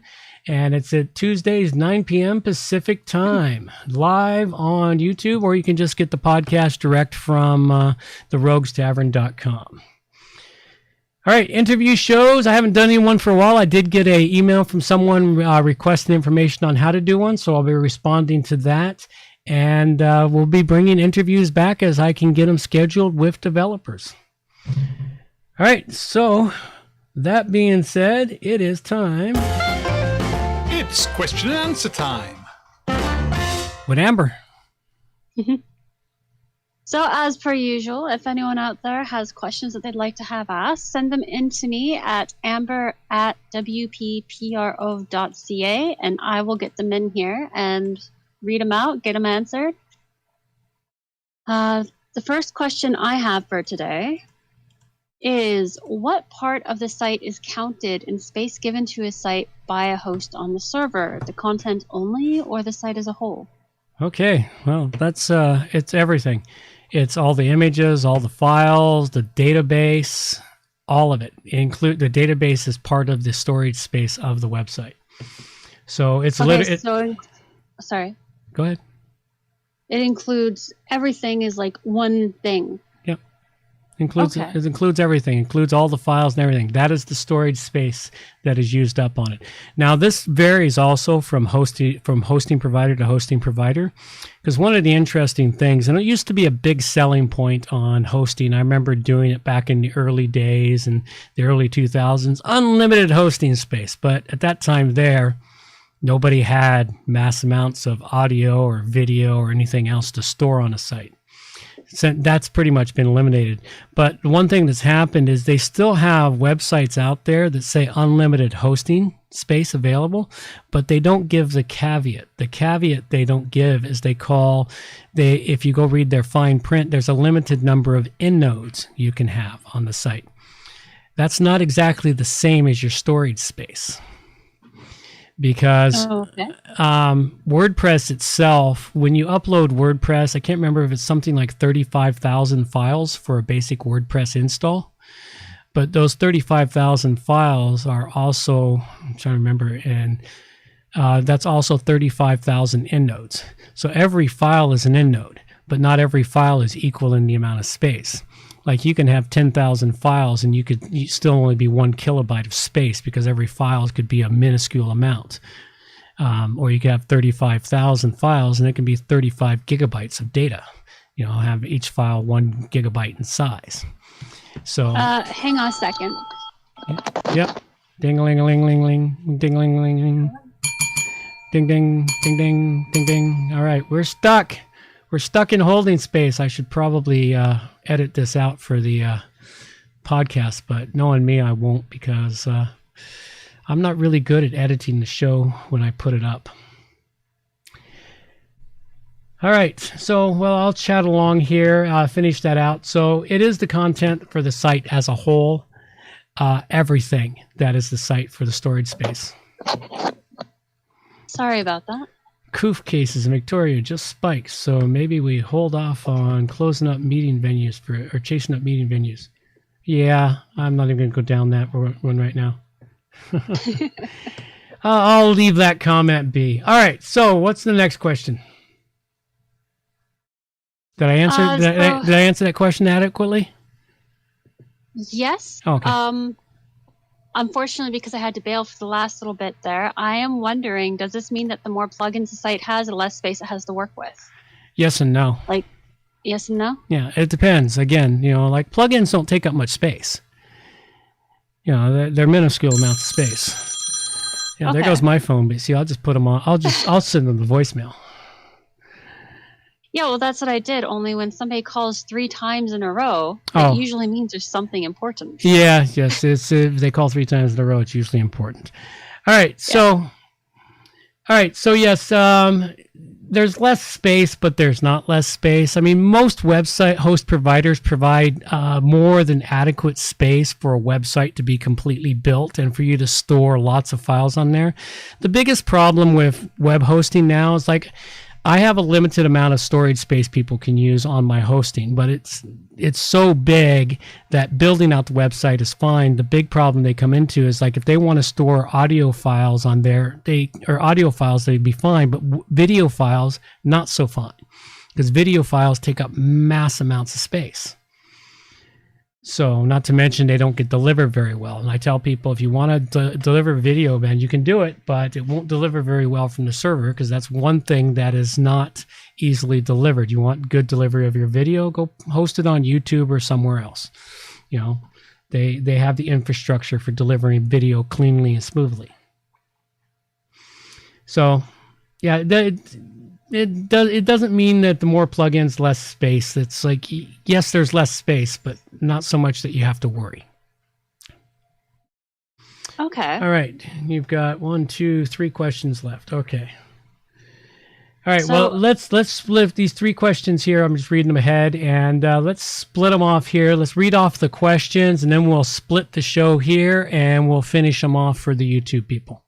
And it's at Tuesdays, 9 p.m. Pacific time, live on YouTube, or you can just get the podcast direct from theroguestavern.com. All right, interview shows. I haven't done anyone for a while. I did get an email from someone requesting information on how to do one, so I'll be responding to that. And we'll be bringing interviews back as I can get them scheduled with developers. All right, so that being said, it is time.
It's question and answer time.
With Amber.
So as per usual, if anyone out there has questions that they'd like to have asked, send them in to me at amber@wppro.ca, and I will get them in here and read them out, get them answered. The first question I have for today is, what part of the site is counted in space given to a site by a host on the server? The content only or the site as a whole?
Okay, well, that's it's everything. It's all the images, all the files, the database, all of it. Include the database is part of the storage space of the website. So it's
sorry.
Go ahead.
It includes everything is like one thing.
It includes everything, includes all the files and everything. That is the storage space that is used up on it. Now, this varies also from hosting provider to hosting provider, because one of the interesting things, and it used to be a big selling point on hosting. I remember doing it back in the early days and the early 2000s, unlimited hosting space. But at that time nobody had mass amounts of audio or video or anything else to store on a site. So that's pretty much been eliminated. But one thing that's happened is they still have websites out there that say unlimited hosting space available, but they don't give the caveat. The caveat they don't give is if you go read their fine print, there's a limited number of endnodes you can have on the site. That's not exactly the same as your storage space. Because WordPress itself, when you upload WordPress, I can't remember if it's something like 35,000 files for a basic WordPress install. But those 35,000 files are also, I'm trying to remember, and that's also 35,000 endnodes. So every file is an endnode, but not every file is equal in the amount of space. Like you can have 10,000 files and you still only be 1 kilobyte of space because every file could be a minuscule amount. Or you could have 35,000 files and it can be 35 gigabytes of data. Have each file 1 gigabyte in size. So
hang on a second.
Yep. Ding-a-ling-a-ling-ling-ling. Ding-a-ling-a-ling-ling. Ding-ding, ding-ding, ding-ding. All right, we're stuck. We're stuck in holding space. I should probably edit this out for the podcast, but knowing me, I won't, because I'm not really good at editing the show when I put it up. All right, so, I'll chat along here, finish that out. So it is the content for the site as a whole. everything that is the site for the storage space.
Sorry about that.
Coof cases in Victoria just spiked, so maybe we hold off on closing up meeting venues or chasing up meeting venues. Yeah, I'm not even going to go down that one right now. I'll leave that comment be. All right, so what's the next question? Did I answer? Did I answer that question adequately?
Yes.
Okay.
Unfortunately, because I had to bail for the last little bit there, I am wondering, does this mean that the more plugins the site has, the less space it has to work with?
Yes and no.
Like, yes and no?
Yeah, it depends. Again, like plugins don't take up much space. They're minuscule amounts of space. Yeah, There goes my phone. But see, I'll just put them on. I'll send them the voicemail.
Yeah, well, that's what I did. Only when somebody calls 3 times in a row, it usually means there's something important.
Yeah, yes. It's if they call 3 times in a row, it's usually important. All right, so yes, there's less space, but there's not less space. I mean, most website host providers provide more than adequate space for a website to be completely built and for you to store lots of files on there. The biggest problem with web hosting now is I have a limited amount of storage space people can use on my hosting, but it's so big that building out the website is fine. The big problem they come into is if they want to store audio files on there, they'd be fine, but video files, not so fine, because video files take up mass amounts of space. So not to mention they don't get delivered very well. And I tell people, if you want to deliver video, man, you can do it, but it won't deliver very well from the server, because that's one thing that is not easily delivered. You want good delivery of your video, go host it on YouTube or somewhere else. They have the infrastructure for delivering video cleanly and smoothly. So yeah, it doesn't mean that the more plugins, less space. It's yes, there's less space, but not so much that you have to worry.
Okay.
All right. You've got 1, 2, 3 questions left. Okay. All right. Well, let's split these 3 questions here. I'm just reading them ahead, and let's split them off here. Let's read off the questions, and then we'll split the show here, and we'll finish them off for the YouTube people.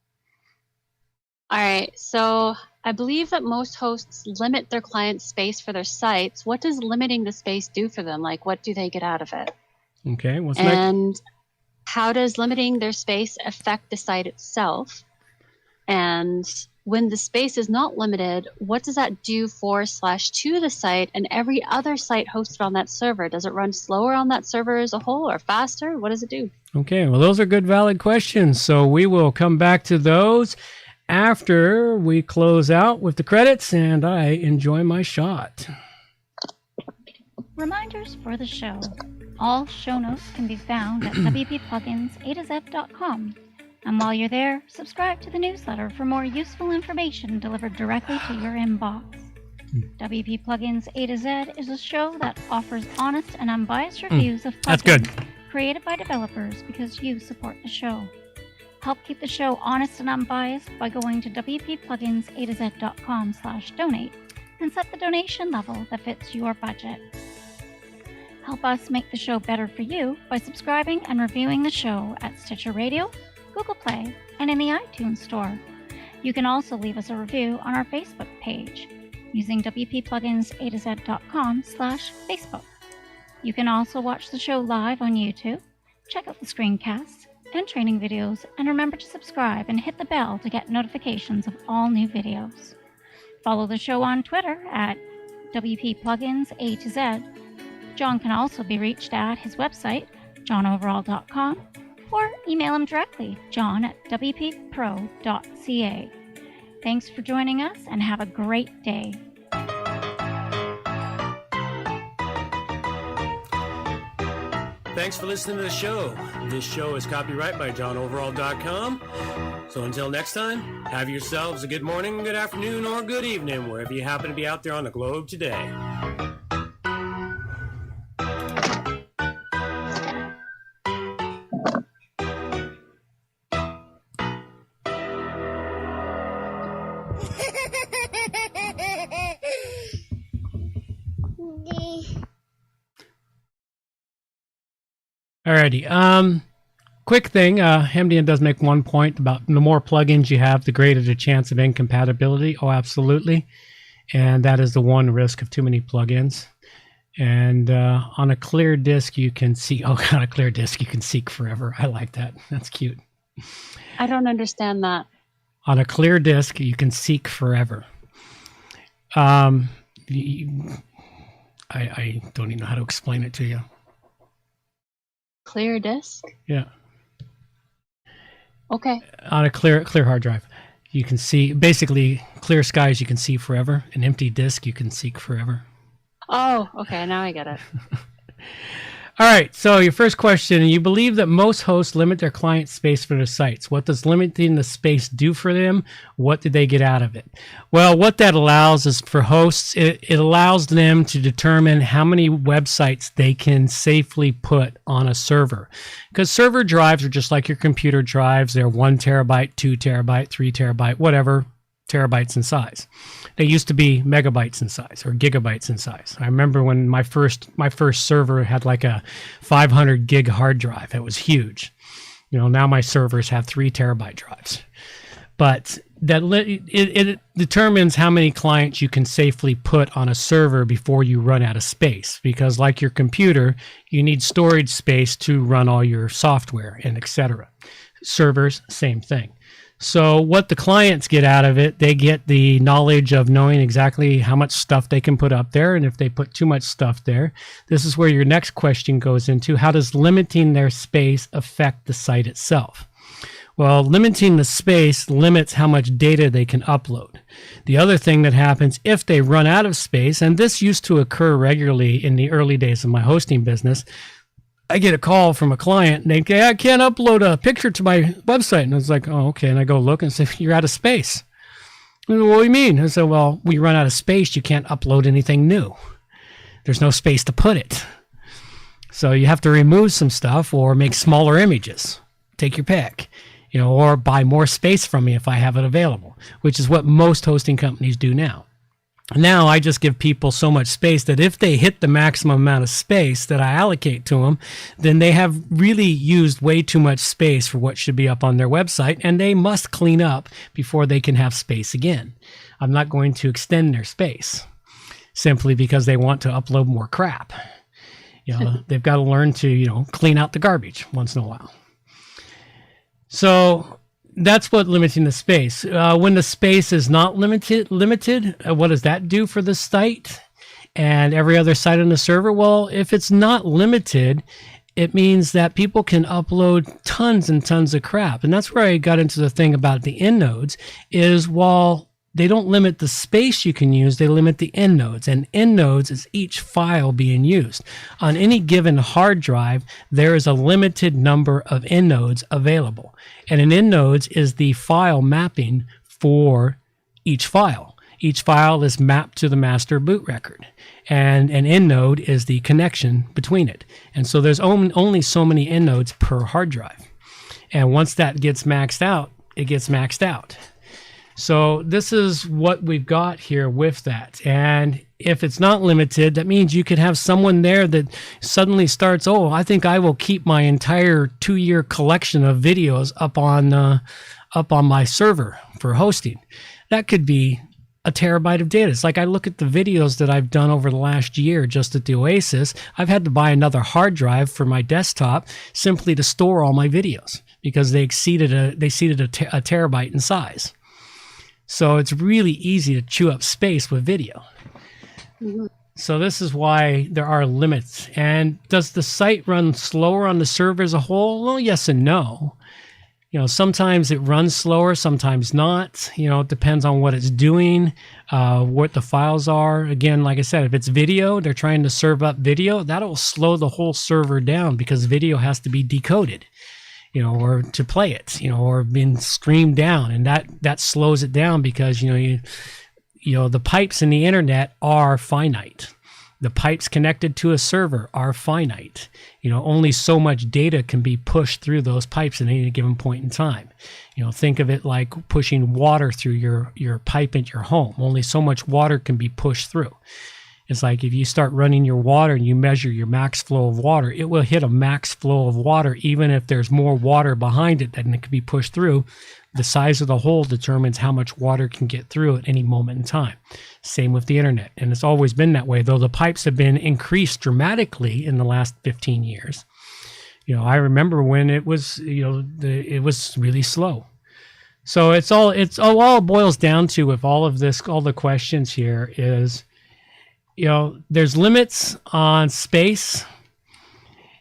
All right. So I believe that most hosts limit their clients' space for their sites. What does limiting the space do for them? What do they get out of it?
Okay. What's next?
And how does limiting their space affect the site itself? And when the space is not limited, what does that do to the site and every other site hosted on that server? Does it run slower on that server as a whole or faster? What does it do? Okay.
Well, those are good, valid questions. So we will come back to those after we close out with the credits and I enjoy my shot.
Reminders for the show. All show notes can be found at wppluginsaToZ.com. And while you're there, subscribe to the newsletter for more useful information delivered directly to your inbox. WP Plugins A to Z is a show that offers honest and unbiased reviews of plugins
That's good.
created by developers because you support the show. Help keep the show honest and unbiased by going to wppluginsaToZ.com/donate and set the donation level that fits your budget. Help us make the show better for you by subscribing and reviewing the show at Stitcher Radio, Google Play, and in the iTunes Store. You can also leave us a review on our Facebook page using wppluginsaToZ.com/Facebook. You can also watch the show live on YouTube, check out the screencasts and training videos, and remember to subscribe and hit the bell to get notifications of all new videos. Follow the show on Twitter at WPPluginsAtoZ. John can also be reached at his website, johnoverall.com, or email him directly, john@wppro.ca. Thanks for joining us, and have a great day.
Thanks for listening to the show. This show is copyright by johnoverall.com. So until next time, have yourselves a good morning, good afternoon, or good evening, wherever you happen to be out there on the globe today.
Alrighty. quick thing, MDN does make one point about the more plugins you have, the greater the chance of incompatibility. Oh, absolutely. And that is the one risk of too many plugins. And on a clear disk, you can see, on a clear disk, you can seek forever. I like that. That's cute.
I don't understand that.
On a clear disk, you can seek forever. I don't even know how to explain it to you.
Clear disk?
Yeah.
Okay.
On a clear hard drive, you can see, basically, clear skies you can see forever. An empty disk you can seek forever.
Oh, okay. Now I get it.
All right. So your first question, you believe that most hosts limit their client space for their sites. What does limiting the space do for them? What did they get out of it? Well, what that allows is for hosts, it allows them to determine how many websites they can safely put on a server. Because server drives are just like your computer drives. They're 1 terabyte, 2 terabyte, 3 terabyte, whatever terabytes in size. They used to be megabytes in size or gigabytes in size. I remember when my first server had like a 500 gig hard drive. It was huge. Now my servers have 3 terabyte drives. But that it determines how many clients you can safely put on a server before you run out of space. Because like your computer, you need storage space to run all your software and etc. Servers, same thing. So what the clients get out of it, they get the knowledge of knowing exactly how much stuff they can put up there. And if they put too much stuff there, this is where your next question goes into. How does limiting their space affect the site itself? Well, limiting the space limits how much data they can upload. The other thing that happens if they run out of space, and this used to occur regularly in the early days of my hosting business, I get a call from a client and they say, I can't upload a picture to my website. And I was like, oh, okay. And I go look and say, you're out of space. I go, what do you mean? I said, well, when you run out of space, you can't upload anything new. There's no space to put it. So you have to remove some stuff or make smaller images. Take your pick, or buy more space from me if I have it available, which is what most hosting companies do now. Now I just give people so much space that if they hit the maximum amount of space that I allocate to them, then they have really used way too much space for what should be up on their website, and they must clean up before they can have space again. I'm not going to extend their space simply because they want to upload more crap. They've got to learn to, clean out the garbage once in a while. So that's what limiting the space. When the space is not limited, what does that do for the site and every other site on the server? Well, if it's not limited, it means that people can upload tons and tons of crap. And that's where I got into the thing about the endnodes is while they don't limit the space you can use, they limit the endnodes. And endnodes is each file being used. On any given hard drive, there is a limited number of endnodes available. And an endnodes is the file mapping for each file. Each file is mapped to the master boot record. And an endnode is the connection between it. And so there's only so many endnodes per hard drive. And once that gets maxed out, it gets maxed out. So this is what we've got here with that. And if it's not limited, that means you could have someone there that suddenly starts, oh, I think I will keep my entire 2-year collection of videos up on my server for hosting. That could be a terabyte of data. It's like I look at the videos that I've done over the last year just at the Oasis. I've had to buy another hard drive for my desktop simply to store all my videos because they exceeded a terabyte in size. So it's really easy to chew up space with video. Mm-hmm. So this is why there are limits. And does the site run slower on the server as a whole? Well, yes and no. Sometimes it runs slower, sometimes not. It depends on what it's doing, what the files are. Again, like I said, if it's video, they're trying to serve up video, that'll slow the whole server down because video has to be decoded. Or to play it, or being streamed down, and that slows it down because the pipes in the internet are finite. The pipes connected to a server are finite. Only so much data can be pushed through those pipes at any given point in time. Think of it like pushing water through your pipe at your home. Only so much water can be pushed through. It's like if you start running your water and you measure your max flow of water, it will hit a max flow of water even if there's more water behind it than it can be pushed through. The size of the hole determines how much water can get through at any moment in time. Same with the internet. And it's always been that way, though the pipes have been increased dramatically in the last 15 years. You know, I remember when it was, it was really slow. So it all boils down to, with all of this, all the questions here is, there's limits on space.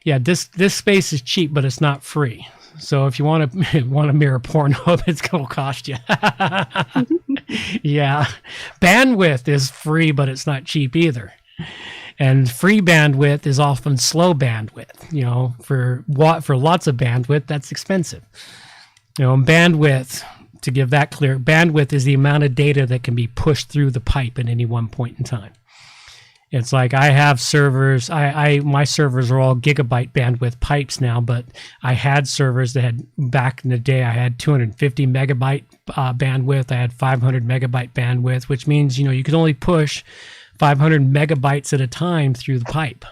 Yeah, this space is cheap, but it's not free. So if you want to mirror Pornhub, it's going to cost you. Yeah. Bandwidth is free, but it's not cheap either. And free bandwidth is often slow bandwidth. For lots of bandwidth, that's expensive. Bandwidth, to give that clear, bandwidth is the amount of data that can be pushed through the pipe at any one point in time. It's like I have servers. My servers are all gigabyte bandwidth pipes now, but I had servers that had, back in the day, I had 250 megabyte bandwidth. I had 500 megabyte bandwidth, which means you could only push 500 megabytes at a time through the pipe.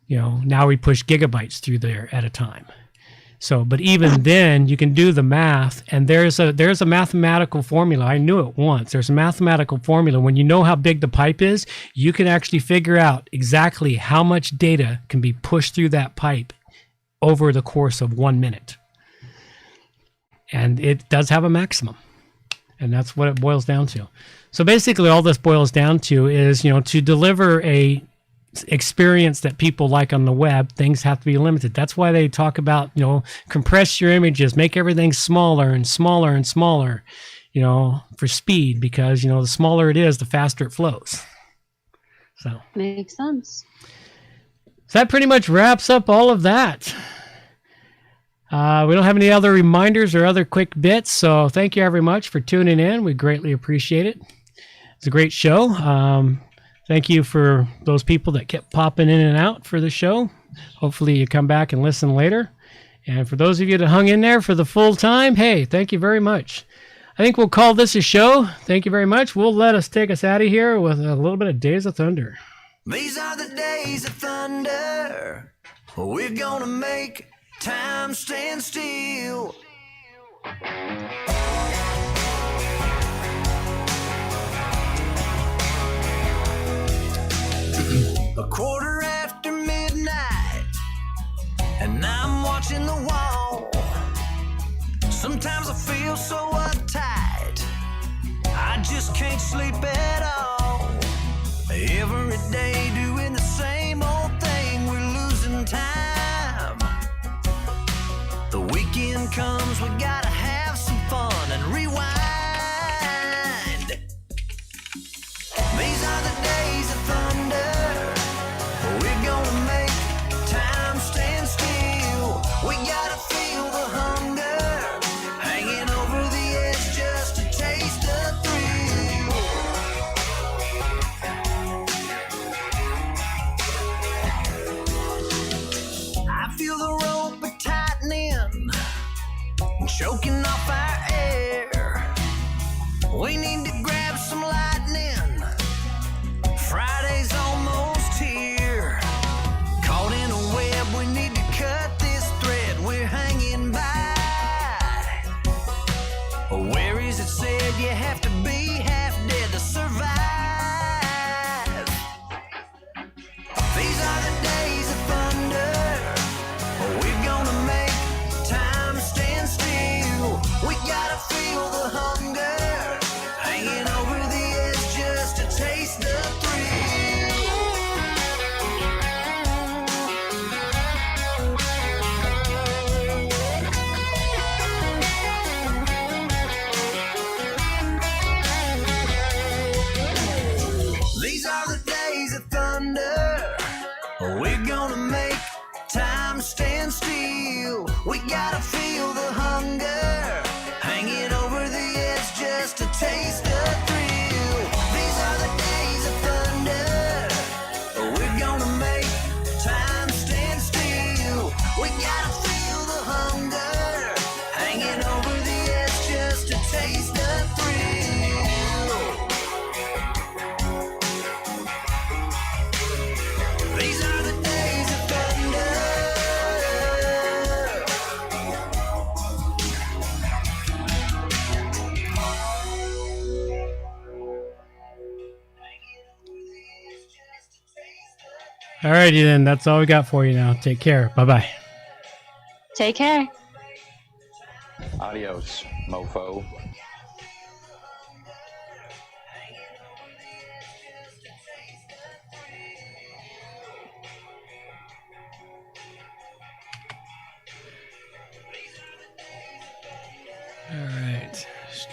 Now we push gigabytes through there at a time. So, but even then, you can do the math, and there's a mathematical formula. I knew it once. There's a mathematical formula. When you know how big the pipe is, you can actually figure out exactly how much data can be pushed through that pipe over the course of 1 minute. And it does have a maximum, and that's what it boils down to. So basically, all this boils down to is, to deliver a experience that people like on the web, things have to be limited. That's why they talk about, compress your images, make everything smaller and smaller and smaller, for speed, because, the smaller it is, the faster it flows. So
makes sense.
So that pretty much wraps up all of that. We don't have any other reminders or other quick bits, so thank you very much for tuning in. We greatly appreciate it. It's a great show. Thank you for those people that kept popping in and out for the show. Hopefully you come back and listen later. And for those of you that hung in there for the full time, hey, thank you very much. I think we'll call this a show. Thank you very much. We'll take us out of here with a little bit of Days of Thunder.
These are the days of thunder. We're gonna make time stand still. A quarter after midnight, and I'm watching the wall. Sometimes I feel so uptight, I just can't sleep at all. Every day doing the same old thing, we're losing time. The weekend comes, we gotta have some fun and rewind. These are the days of thunder. We're gonna make time stand still. We gotta feel the hunger, hanging over the edge just to taste the thrill. I feel the rope tightening, choking off our air. We need to grab some lightning. Friday's almost here. Caught in a web, we need to cut this thread we're hanging by. Where is it said you have to be half dead to survive? These are the days of thunder. We're gonna make time stand still. We gotta feel the hunger, hanging over the edge just to taste the thrill.
Alrighty then. That's all we got for you now. Take care. Bye-bye.
Take care.
Adios, mofo.
All right.